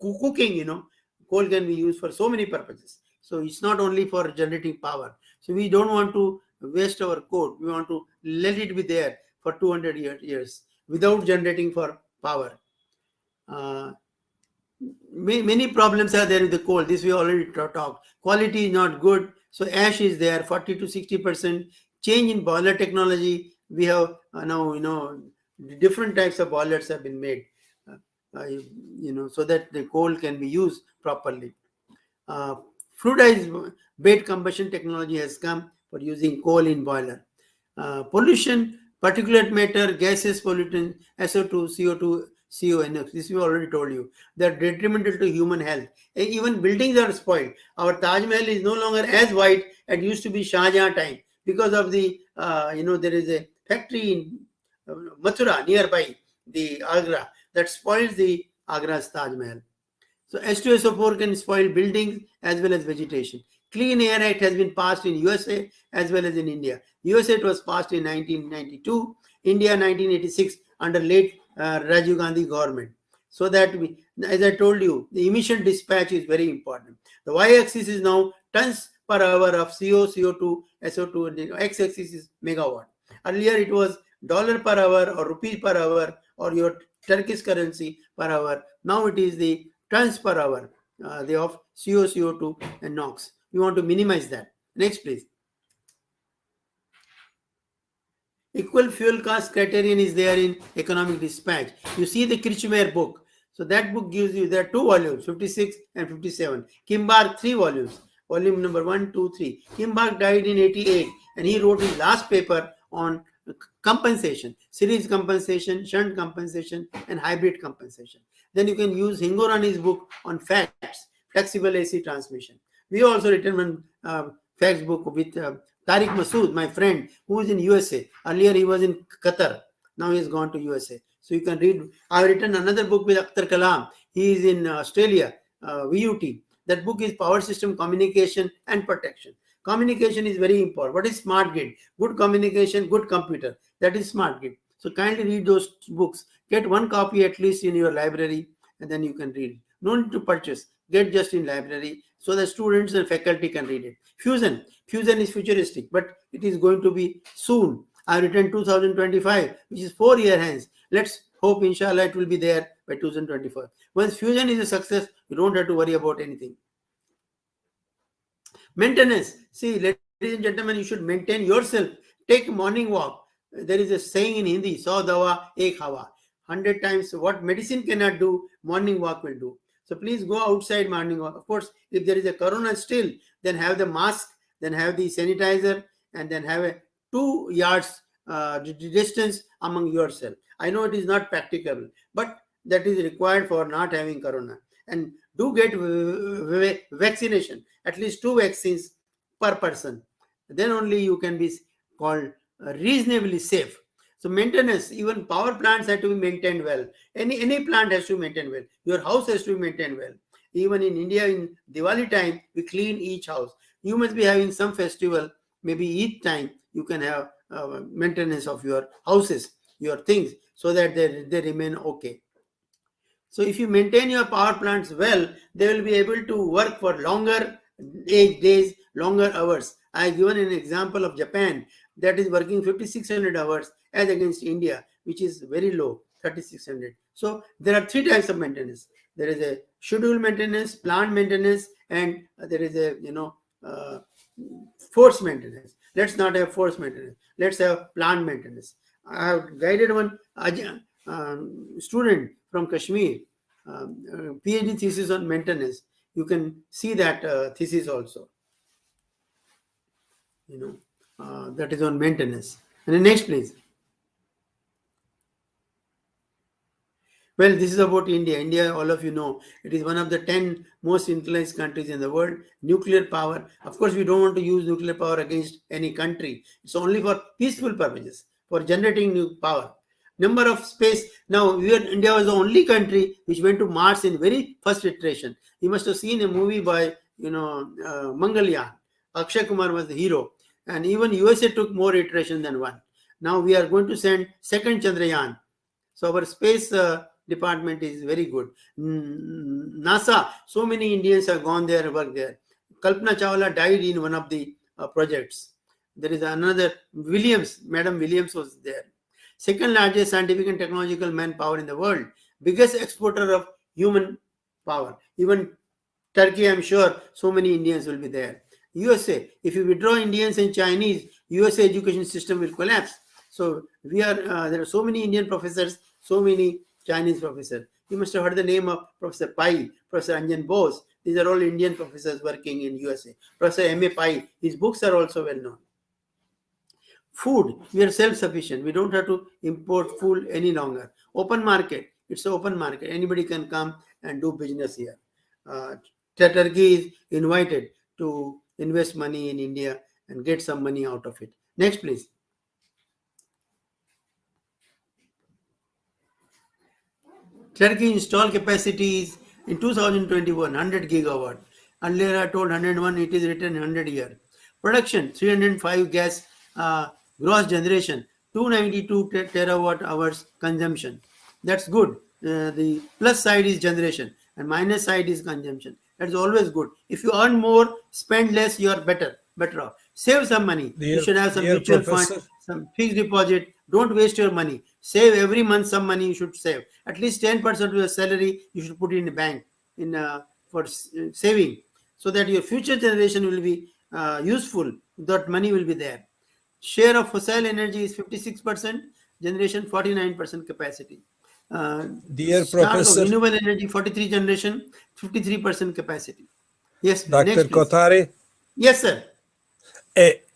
cooking, you know. Coal can be used for so many purposes. So it's not only for generating power. So we don't want to waste our coal. We want to let it be there for 200 years without generating for power. Many problems are there with the coal. This we already talked. Quality is not good. So ash is there, 40 to 60%. Change in boiler technology. We have now, you know, different types of boilers have been made, you know, so that the coal can be used properly. Fluidized bed combustion technology has come for using coal in boiler. Pollution, particulate matter, gases, pollutants, SO2, CO2, CONX. This we already told you. They are detrimental to human health. Even buildings are spoiled. Our Taj Mahal is no longer as white as it used to be Shah Jahan time because of the, you know, there is a factory in Mathura nearby the Agra that spoils the Agra's Taj Mahal. So H2SO4 can spoil buildings as well as vegetation. Clean Air Act has been passed in USA as well as in India. USA it was passed in 1992, India 1986 under late Rajiv Gandhi government. So that we, as I told you, the emission dispatch is very important. The y-axis is now tons per hour of CO, CO2, SO2, and the x-axis is megawatt. Earlier it was dollar per hour or rupee per hour or your Turkish currency per hour. Now it is the tons per hour the of CO, CO2 and NOx. We want to minimize that. Next, please. Equal fuel cost criterion is there in economic dispatch. You see the Kirchmeier book. So that book gives you, there are 2 volumes, 56 and 57. Kimbark 3 volumes, volume number 1, 2, 3. Kimbark died in 88 and he wrote his last paper on compensation, series compensation, shunt compensation and hybrid compensation. Then you can use Hingorani's book on FACTS, flexible AC transmission. We also written one FACTS book with Tariq Masood, my friend, who is in USA. Earlier he was in Qatar. Now he has gone to USA. So you can read. I've written another book with Akhtar Kalam. He is in Australia, VUT. That book is Power System Communication and Protection. Communication is very important. What is smart grid? Good communication, good computer. That is smart grid. So kindly read those books. Get one copy at least in your library and then you can read. No need to purchase. Get just in library so the students and faculty can read it. Fusion is futuristic, but it is going to be soon. I written 2025, which is 4 years hence. Let's hope, inshallah, it will be there by 2024. Once fusion is a success, you don't have to worry about anything. Maintenance. See, ladies and gentlemen, you should maintain yourself. Take morning walk. There is a saying in Hindi, 100 dawa, ek hawa. 100 times what medicine cannot do, morning walk will do. So please go outside morning walk. Of course, if there is a corona still, then have the mask, then have the sanitizer, and then have a 2 yards distance among yourself. I know it is not practicable, but that is required for not having corona. And do get vaccination, at least 2 vaccines per person. Then only you can be called reasonably safe. So maintenance, even power plants have to be maintained well. Any plant has to be maintained well. Your house has to be maintained well. Even in India, in Diwali time, we clean each house. You must be having some festival, maybe each time you can have maintenance of your houses, your things, so that they remain okay. So if you maintain your power plants well, they will be able to work for longer days, longer hours. I have given an example of Japan that is working 5,600 hours as against India, which is very low, 3,600. So there are 3 types of maintenance. There is a schedule maintenance, plant maintenance, and there is a force maintenance. Let's not have force maintenance. Let's have plant maintenance. I have guided one student from Kashmir, PhD thesis on maintenance. You can see that thesis also. That is on maintenance. And the next, please. Well, this is about India. India, all of you know, it is one of the 10 most industrialized countries in the world. Nuclear power. Of course, we don't want to use nuclear power against any country. It's only for peaceful purposes, for generating new power. Number of space. Now, India was the only country which went to Mars in very first iteration. You must have seen a movie by, Mangalyaan. Akshay Kumar was the hero. And even USA took more iteration than one. Now we are going to send second Chandrayaan. So our space department is very good. NASA, so many Indians have gone there and worked there. Kalpana Chawla died in one of the projects. There is another, Madam Williams was there. Second largest scientific and technological manpower in the world. Biggest exporter of human power. Even Turkey, I'm sure so many Indians will be there. USA, if you withdraw Indians and Chinese, USA education system will collapse. So there are so many Indian professors, so many Chinese professors. You must have heard the name of Professor Pai, Professor Anjan Bose. These are all Indian professors working in USA. Professor M.A. Pai, his books are also well known. Food, we are self-sufficient. We don't have to import food any longer. Open market, it's an open market. Anybody can come and do business here. Turkey is invited to invest money in India and get some money out of it. Next, please. Turkey installed capacities in 2021, 100 gigawatt. Earlier I told 101, it is written 100 year. Production, 305 gas gross generation, 292 terawatt hours consumption. That's good. The plus side is generation and minus side is consumption. That's always good. If you earn more, spend less, you are better off. Save some money. You should have some mutual fund, some fixed deposit. Don't waste your money. Save every month some money you should save. At least 10% of your salary you should put in the bank for saving, so that your future generation will be useful. That money will be there. Share of fossil energy is 56%, generation 49% capacity. Dear Professor, renewable energy 43 generation, 53% capacity. Yes, Dr. Kothari. Yes, sir.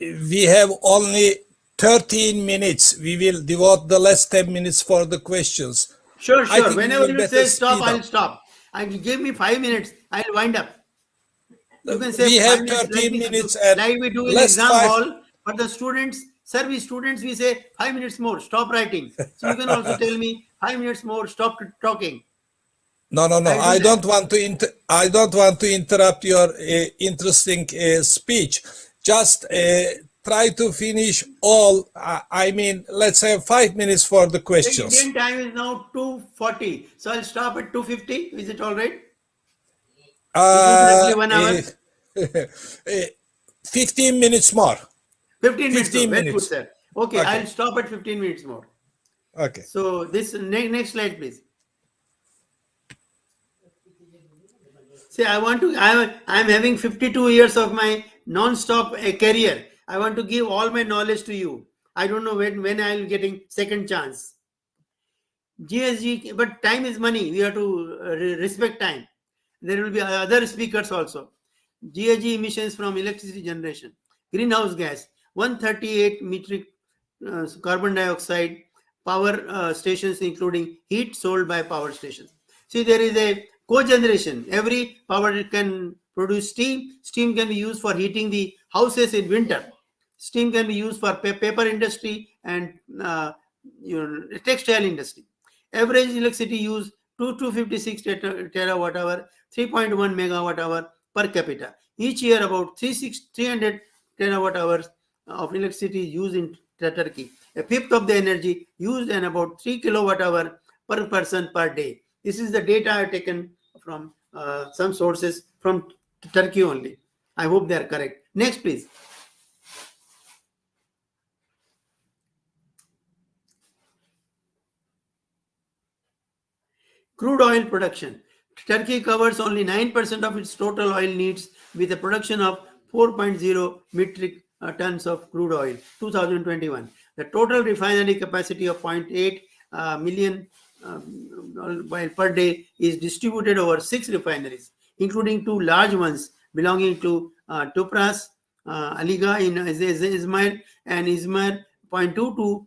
We have only 13 minutes. We will devote the last 10 minutes for the questions. Sure. Whenever you say stop, I'll stop. And you give me 5 minutes, I'll wind up. You can say we have 5 minutes, 13 minutes. like we do in exam hall. For the students, service students, we say 5 minutes more, stop writing. So you can also tell me 5 minutes more, stop talking. No. I don't want to interrupt your interesting speech. Just try to finish all. Let's have 5 minutes for the questions. The Indian time is now 2:40, so I'll stop at 2:50. Is it all right? Exactly 1 hour. 15 minutes more. 15 minutes more. 15 Very good, minutes. sir. Okay, Okay. I'll stop at 15 minutes more. Okay. So this next slide, please. See, I'm having 52 years of my non-stop career. I want to give all my knowledge to you. I don't know when I'll getting second chance. GSG, but time is money. We have to respect time. There will be other speakers also. GSG emissions from electricity generation. Greenhouse gas, 138 metric carbon dioxide, power stations including heat sold by power stations. See, there is a co-generation. Every power can produce steam. Steam can be used for heating the houses in winter. Steam can be used for paper industry and textile industry. Average electricity use 256 terawatt hour, 3.1 megawatt hour per capita. Each year, about 300 terawatt hours of electricity is used in Turkey. A fifth of the energy used and about 3 kilowatt hour per person per day. This is the data I have taken from some sources from Turkey only. I hope they are correct. Next, please. Crude oil production. Turkey covers only 9% of its total oil needs with a production of 4.0 metric tons of crude oil, 2021. The total refinery capacity of 0.8 million per day is distributed over 6 refineries, including 2 large ones belonging to Tupras, Aliga in Izmir and Izmir, 0.22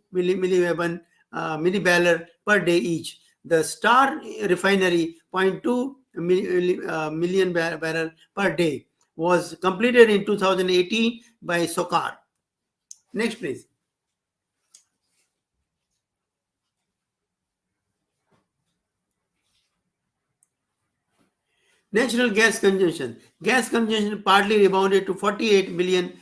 millibarrel per day each. The Star Refinery, 0.2 million barrel per day, was completed in 2018 by SOCAR. Next, please. Natural gas consumption. Gas consumption partly rebounded to 48 billion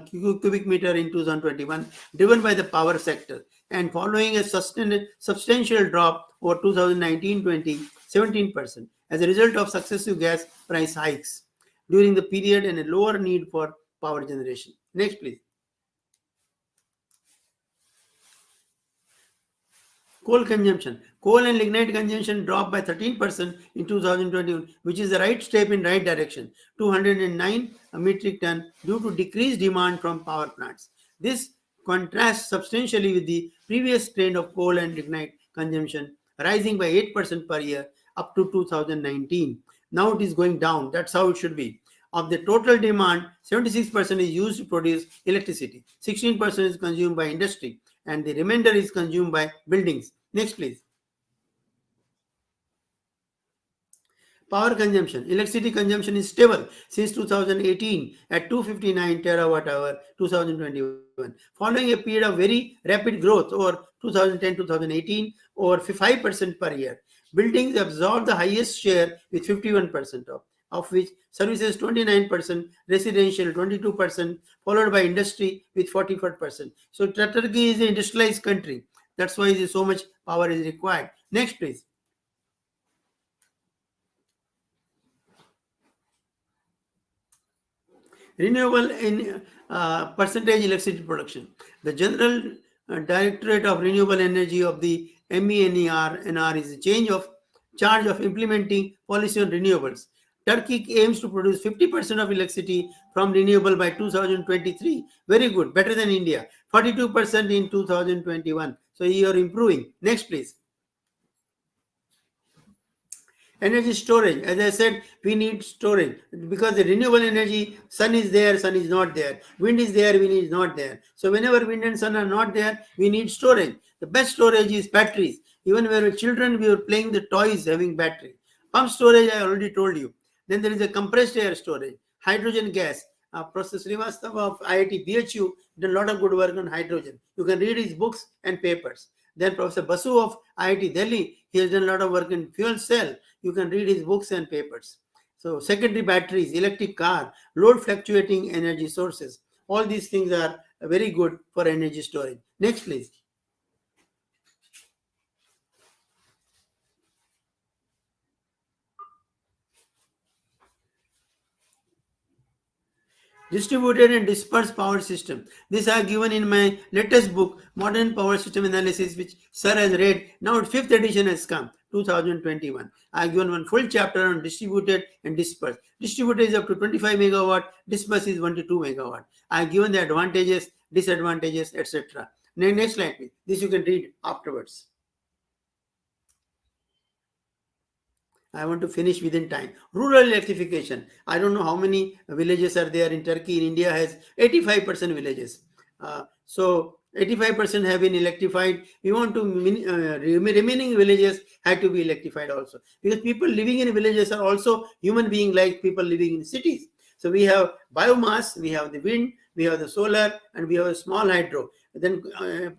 cubic meter in 2021, driven by the power sector, and following a substantial drop over 2019-20, 17%, as a result of successive gas price hikes during the period and a lower need for power generation. Next, please. Coal consumption. Coal and lignite consumption dropped by 13% in 2021, which is the right step in right direction, 209 metric ton due to decreased demand from power plants. This contrasts substantially with the previous trend of coal and lignite consumption, rising by 8% per year up to 2019. Now it is going down. That's how it should be. Of the total demand, 76% is used to produce electricity, 16% is consumed by industry, and the remainder is consumed by buildings. Next, please. Power consumption. Electricity consumption is stable since 2018 at 259 terawatt hour 2021, following a period of very rapid growth over 2010-2018 over 5% per year. Buildings absorb the highest share with 51% of which services 29%, residential 22%, followed by industry with 44%. So Turkey is an industrialized country. That's why so much power is required. Next, please. Renewable in percentage electricity production. The General Directorate of Renewable Energy of the MENER is in charge of implementing policy on renewables. Turkey aims to produce 50% of electricity from renewable by 2023. Very good, better than India. 42% in 2021. So you are improving. Next, please. Energy storage. As I said, we need storage because the renewable energy, sun is there, sun is not there. Wind is there, wind is not there. So whenever wind and sun are not there, we need storage. The best storage is batteries. Even when we were children, we were playing the toys having battery. Pump storage, I already told you. Then there is a compressed air storage, hydrogen gas. Professor Srivastava of IIT BHU did a lot of good work on hydrogen. You can read his books and papers. Then Professor Basu of IIT Delhi, he has done a lot of work in fuel cell. You can read his books and papers. So secondary batteries, electric car, load fluctuating energy sources. All these things are very good for energy storage. Next, please. Distributed and dispersed power system. This I have given in my latest book, Modern Power System Analysis, which sir has read. Now its 5th edition has come, 2021. I have given one full chapter on distributed and dispersed. Distributed is up to 25 megawatt, dispersed is 1 to 2 megawatt. I have given the advantages, disadvantages, etc. Next slide, please. This you can read afterwards. I want to finish within time. Rural electrification. I don't know how many villages are there in Turkey. In India has 85% villages. So 85% have been electrified. We want to remaining villages had to be electrified also, because people living in villages are also human beings like people living in cities. So we have biomass, we have the wind, we have the solar, and we have a small hydro. Then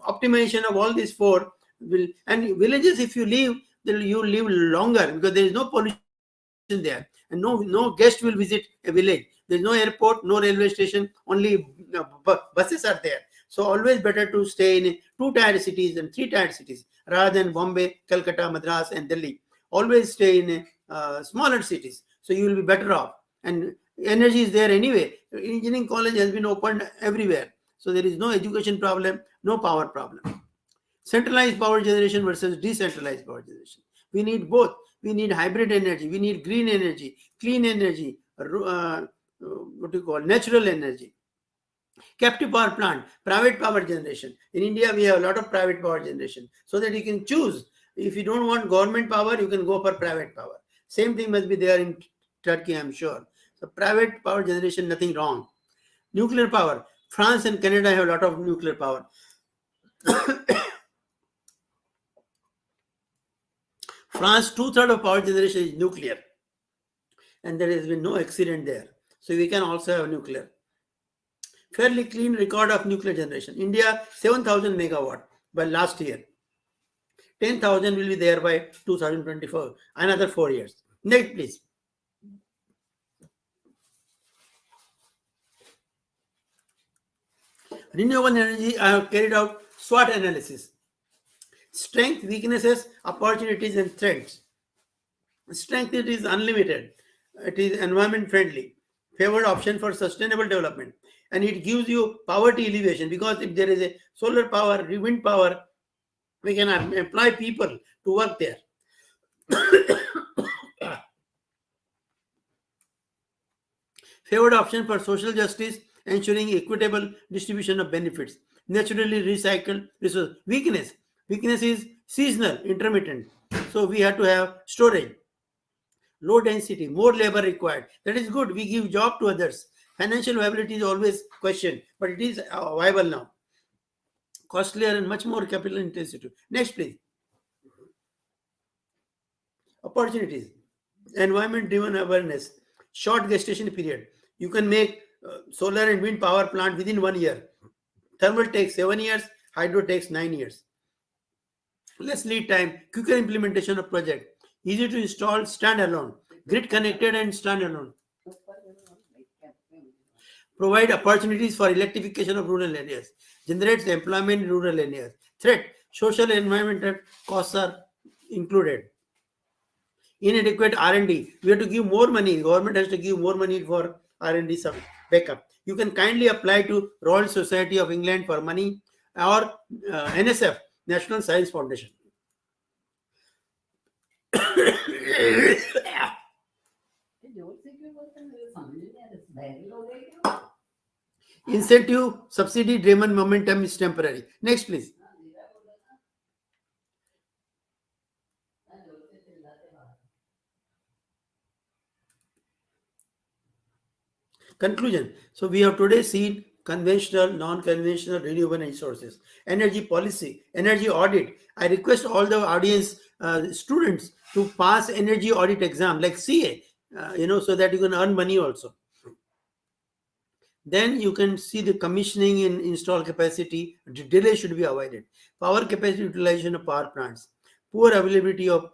optimization of all these four will, and villages, if you live, you live longer because there is no pollution there, and no guest will visit a village. There is no airport, no railway station, only buses are there. So always better to stay in 2-tier cities and 3-tier cities rather than Bombay, Calcutta, Madras, and Delhi. Always stay in smaller cities, so you will be better off. And energy is there anyway. Engineering college has been opened everywhere, so there is no education problem, no power problem. Centralized power generation versus decentralized power generation. We need both. We need hybrid energy. We need green energy, clean energy, natural energy. Captive power plant, private power generation. In India, we have a lot of private power generation, so that you can choose. If you don't want government power, you can go for private power. Same thing must be there in Turkey, I'm sure. So private power generation, nothing wrong. Nuclear power. France and Canada have a lot of nuclear power. France, 2/3 of power generation is nuclear, and there has been no accident there. So we can also have nuclear. Fairly clean record of nuclear generation. India, 7,000 megawatt by last year. 10,000 will be there by 2024, another 4 years. Next, please. Renewable energy, I have carried out SWOT analysis. Strength, weaknesses, opportunities, and threats. Strength, it is unlimited. It is environment friendly. Favored option for sustainable development. And it gives you poverty alleviation, because if there is a solar power, wind power, we can employ people to work there. Favored option for social justice, ensuring equitable distribution of benefits. Naturally recycled resource. Weakness is seasonal, intermittent. So we have to have storage. Low density, more labor required. That is good. We give job to others. Financial viability is always questioned, but it is viable now. Costlier and much more capital intensive. Next, please. Opportunities. Environment-driven awareness. Short gestation period. You can make solar and wind power plant within 1 year. Thermal takes 7 years. Hydro takes 9 years. Less lead time. Quicker implementation of project. Easy to install, standalone. Grid connected and standalone. Provide opportunities for electrification of rural areas. Generates employment in rural areas. Threat. Social and environmental costs are included. Inadequate R&D. We have to give more money. The government has to give more money for R&D backup. You can kindly apply to Royal Society of England for money, or NSF, National Science Foundation. Incentive, subsidy, driven momentum is temporary. Next, please. Conclusion. So we have today seen conventional, non-conventional, renewable energy sources, energy policy, energy audit. I request all the audience students to pass energy audit exam like CA, so that you can earn money also. Then you can see the commissioning and install capacity. Delay should be avoided. Power capacity utilization of power plants. Poor availability of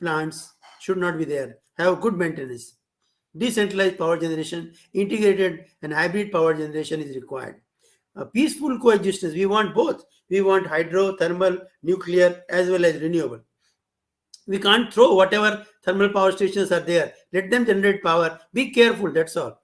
plants should not be there. Have good maintenance. Decentralized power generation, integrated and hybrid power generation is required. Peaceful coexistence. We want both. We want hydro, thermal, nuclear, as well as renewable. We can't throw whatever thermal power stations are there. Let them generate power. Be careful. That's all.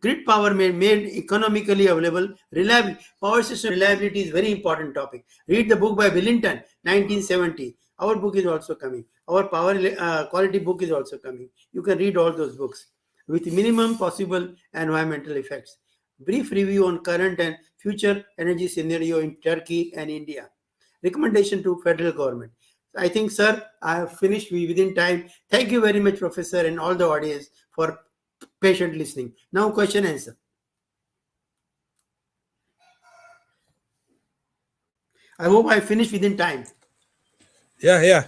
Grid power made economically available, reliable. Power system reliability is very important topic. Read the book by Billington, 1970. Our book is also coming. Our power quality book is also coming. You can read all those books with minimum possible environmental effects. Brief review on current and future energy scenario in Turkey and India. Recommendation to federal government. I think, sir, I have finished within time. Thank you very much, Professor, and all the audience for patient listening. Now, question answer. I hope I finished within time. Yeah.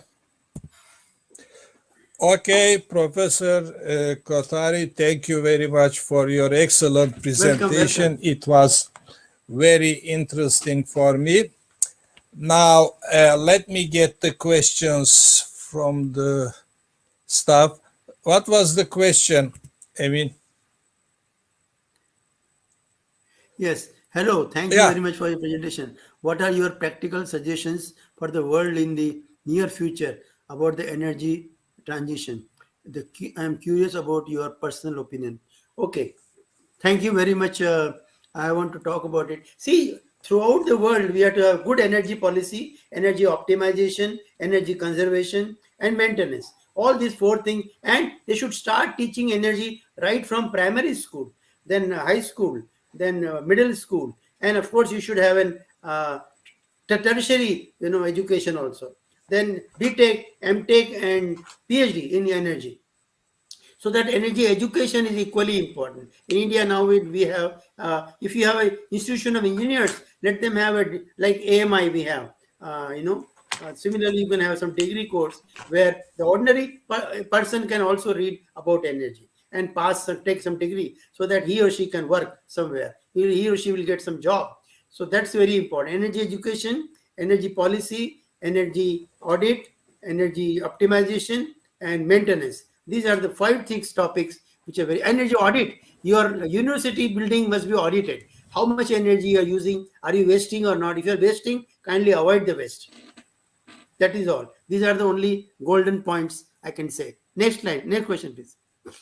Okay, Professor Kothari, thank you very much for your excellent presentation. Welcome. It was very interesting for me. Now, let me get the questions from the staff. What was the question, Emin? Yes. Hello. Thank you very much for your presentation. What are your practical suggestions for the world in the near future about the energy transition? I am curious about your personal opinion. Okay. Thank you very much. I want to talk about it. See, throughout the world, we have to have good energy policy, energy optimization, energy conservation, and maintenance. All these four things, and they should start teaching energy right from primary school, then high school, then middle school, and of course, you should have an tertiary, education also. Then BTech, MTech, and PhD in energy. So that energy education is equally important. In India now we have, if you have an institution of engineers, let them have it like AMI we have, similarly you can have some degree course where the ordinary person can also read about energy and take some degree so that he or she can work somewhere. He or she will get some job. So that's very important. Energy education, energy policy, energy audit, energy optimization, and maintenance. These are the 5 topics which are very energy audit. Your university building must be audited. How much energy you are using? Are you wasting or not? If you are wasting, kindly avoid the waste. That is all. These are the only golden points I can say. Next slide. Next question, please. Of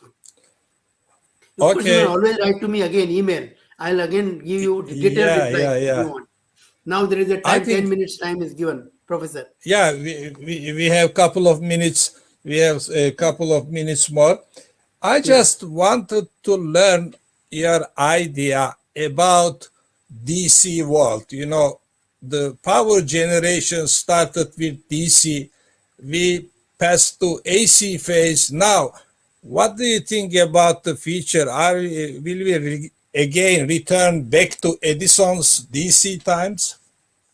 course, you can always write to me again, email. I'll again give you detailed reply if you want. Now there is a time, 10 minutes time is given, Professor. Yeah, we have a couple of minutes. We have a couple of minutes more. I just wanted to learn your idea about DC world. The power generation started with DC. We passed to AC phase. Now, what do you think about the future? Will we again return back to Edison's DC times?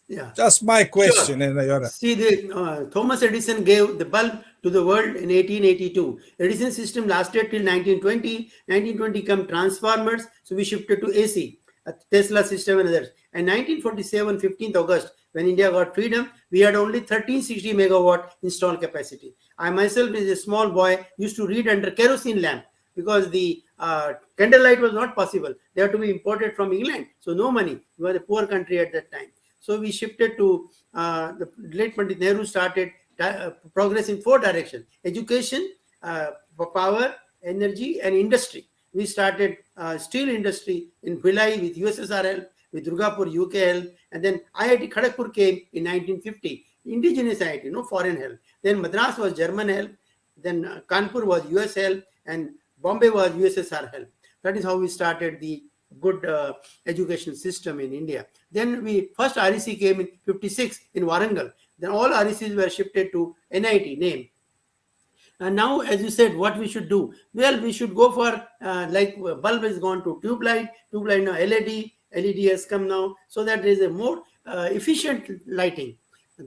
Yeah. Just my question. Sure. See, Thomas Edison gave the bulb to the world in 1882. Edison system lasted till 1920. 1920 come transformers, so we shifted to AC, Tesla system and others. And 1947, 15th August, when India got freedom, we had only 1360 megawatt installed capacity. I myself, as a small boy, used to read under kerosene lamp because the candlelight was not possible. They had to be imported from England, so no money. We were a poor country at that time. So we shifted to the late Pandit Nehru started progress in 4 directions: education, power, energy, and industry. We started steel industry in Bhilai with USSR help, with Durgapur UK help, and then IIT Kharagpur came in 1950. Indigenous IIT, no foreign help. Then Madras was German help. Then Kanpur was US help, and Bombay was USSR help. That is how we started the good education system in India. Then first REC came in 56 in Warangal. Then all RECs were shifted to NIT name. And now, as you said, what we should do? Well, we should go for like bulb has gone to tube light now LED. LED has come now, so that there is a more efficient lighting.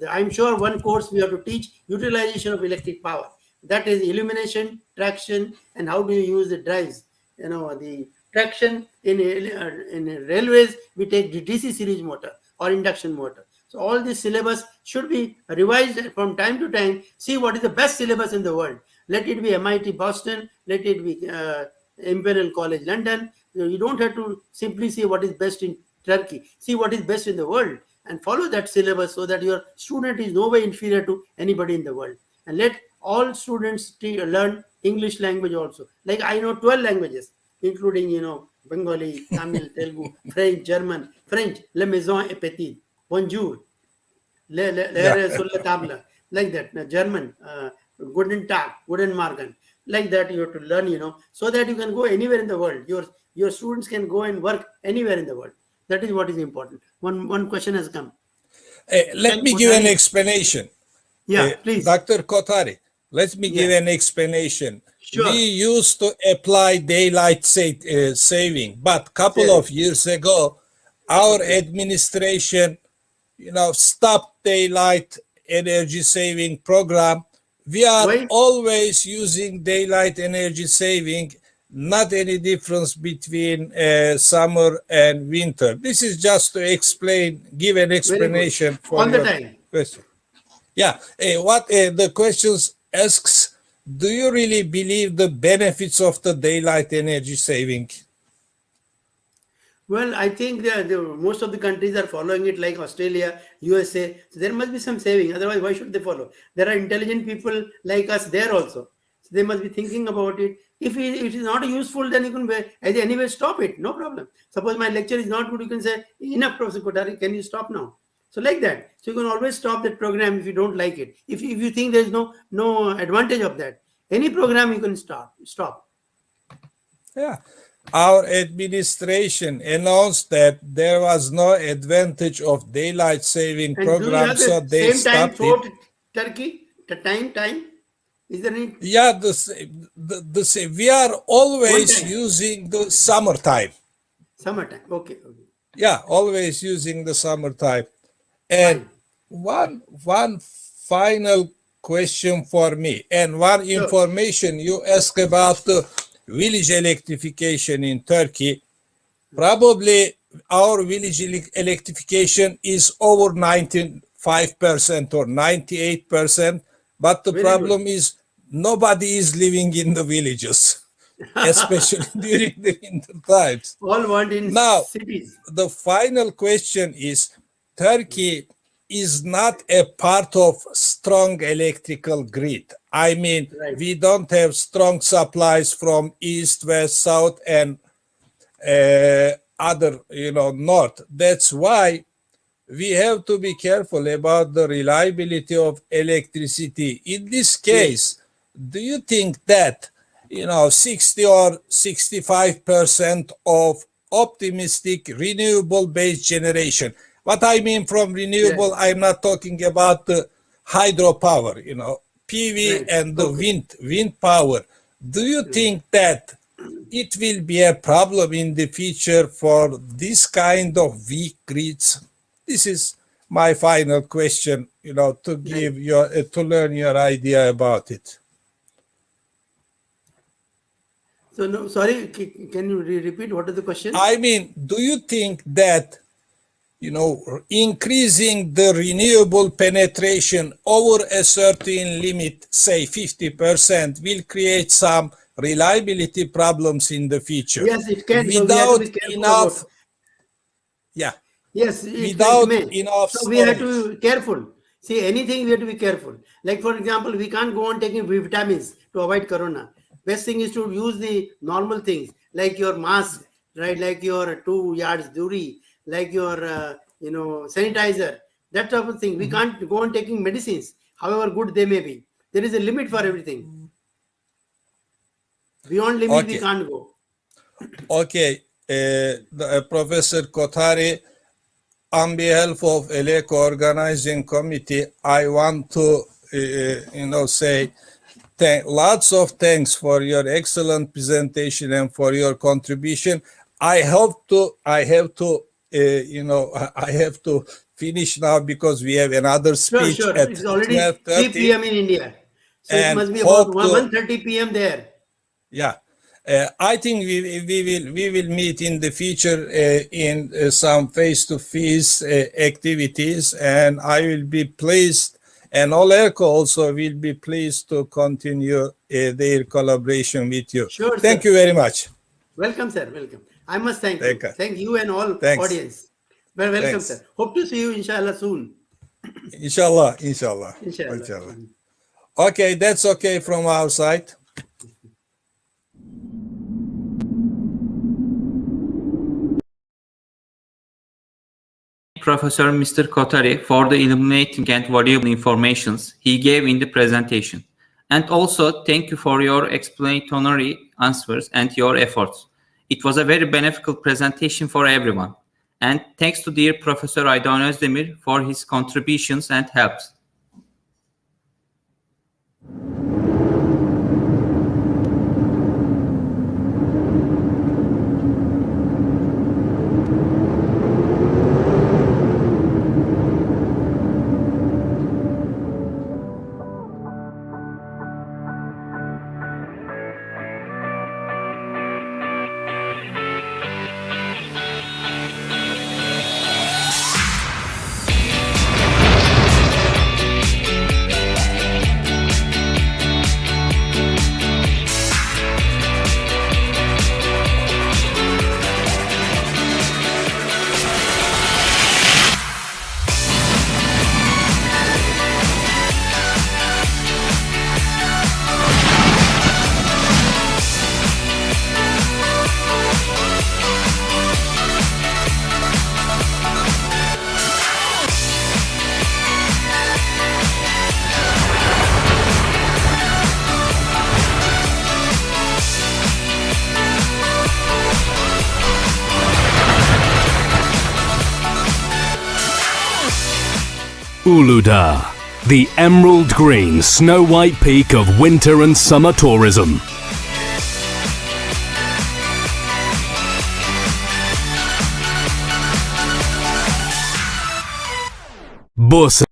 I'm sure one course we have to teach utilization of electric power. That is illumination, traction, and how do you use the drives. The traction in railways, we take the DC series motor or induction motor. So all this syllabus should be revised from time to time. See what is the best syllabus in the world. Let it be MIT Boston, let it be Imperial College London. You don't have to simply see what is best in Turkey. See what is best in the world and follow that syllabus so that your student is no way inferior to anybody in the world. And let all students learn English language also. Like I know 12 languages, including Bengali, Tamil, Telugu, French, German, French, le maison est petite, bonjour, le sulla table, like that. Now, German, guten Tag, guten Morgen, like that you have to learn, so that you can go anywhere in the world. Your students can go and work anywhere in the world. That is what is important. One question has come. Let me give an explanation. Yeah, please. Dr. Kothari, let me give an explanation. Sure. We used to apply daylight saving, but couple of years ago, our administration, stopped daylight energy saving program. We are always using daylight energy saving, not any difference between summer and winter. This is just to give an explanation for all the time. Question. Yeah, what the questions asks, do you really believe the benefits of the daylight energy saving? Well, I think most of the countries are following it, like Australia, USA. So there must be some saving. Otherwise, why should they follow? There are intelligent people like us there also. So they must be thinking about it. If it is not useful, then you can anyway stop it. No problem. Suppose my lecture is not good, you can say, enough, Professor Kothari, can you stop now? So like that. So you can always stop that program if you don't like it. If you think there is no advantage of that, any program you can stop. Yeah. Our administration announced that there was no advantage of daylight saving program, so they stopped it. Turkey, the time is there any? Yeah, we are always using the summertime. Summertime, okay. Yeah, always using the summertime. And one final question for me, and one information you asked about the village electrification in Turkey. Probably our village electrification is over 95% or 98%, but the problem is nobody is living in the villages, especially during the winter times. All want in cities. The final question is, Turkey is not a part of strong electrical grid. I mean, we don't have strong supplies from east, west, south, and other, north. That's why we have to be careful about the reliability of electricity. In this case, do you think that, 60 or 65% of optimistic renewable-based generation? What I mean from renewable, I'm not talking about the hydropower, PV and the wind power. Do you think that it will be a problem in the future for this kind of weak grids? This is my final question, to give to learn your idea about it. So no, sorry, can you repeat? What is the question? I mean, do you think that increasing the renewable penetration over a certain limit, say 50%, will create some reliability problems in the future? Yes, it can. Without enough, Yes, without enough. So we have to be careful. See, anything we have to be careful. Like for example, we can't go on taking vitamins to avoid corona. Best thing is to use the normal things like your mask, right? Like your 2 yards duri, like your sanitizer, that type of thing. We can't go on taking medicines, however good they may be. There is a limit for everything. Beyond limit, we can't go. Okay, Professor Kothari, on behalf of ELECO organizing committee, I want to, say lots of thanks for your excellent presentation and for your contribution. I have to finish now because we have another speech at It's already 12:30 3 p.m. in India. So it must be about 1:30 p.m. there. Yeah. I think we will meet in the future in some face-to-face activities, and I will be pleased, and OLECO also will be pleased to continue their collaboration with you. Sure, Thank you very much. Welcome, sir. Welcome. I must thank you. Thank you and all audience. Well, welcome, sir. Hope to see you, inshallah, soon. Inshallah. Okay, that's okay from our side. Professor Mr. Kothari for the illuminating and valuable informations he gave in the presentation. And also thank you for your explanatory answers and your efforts. It was a very beneficial presentation for everyone. And thanks to dear Professor Aydogan Ozdemir for his contributions and helps. Uludağ, the emerald green snow-white peak of winter and summer tourism. Bursa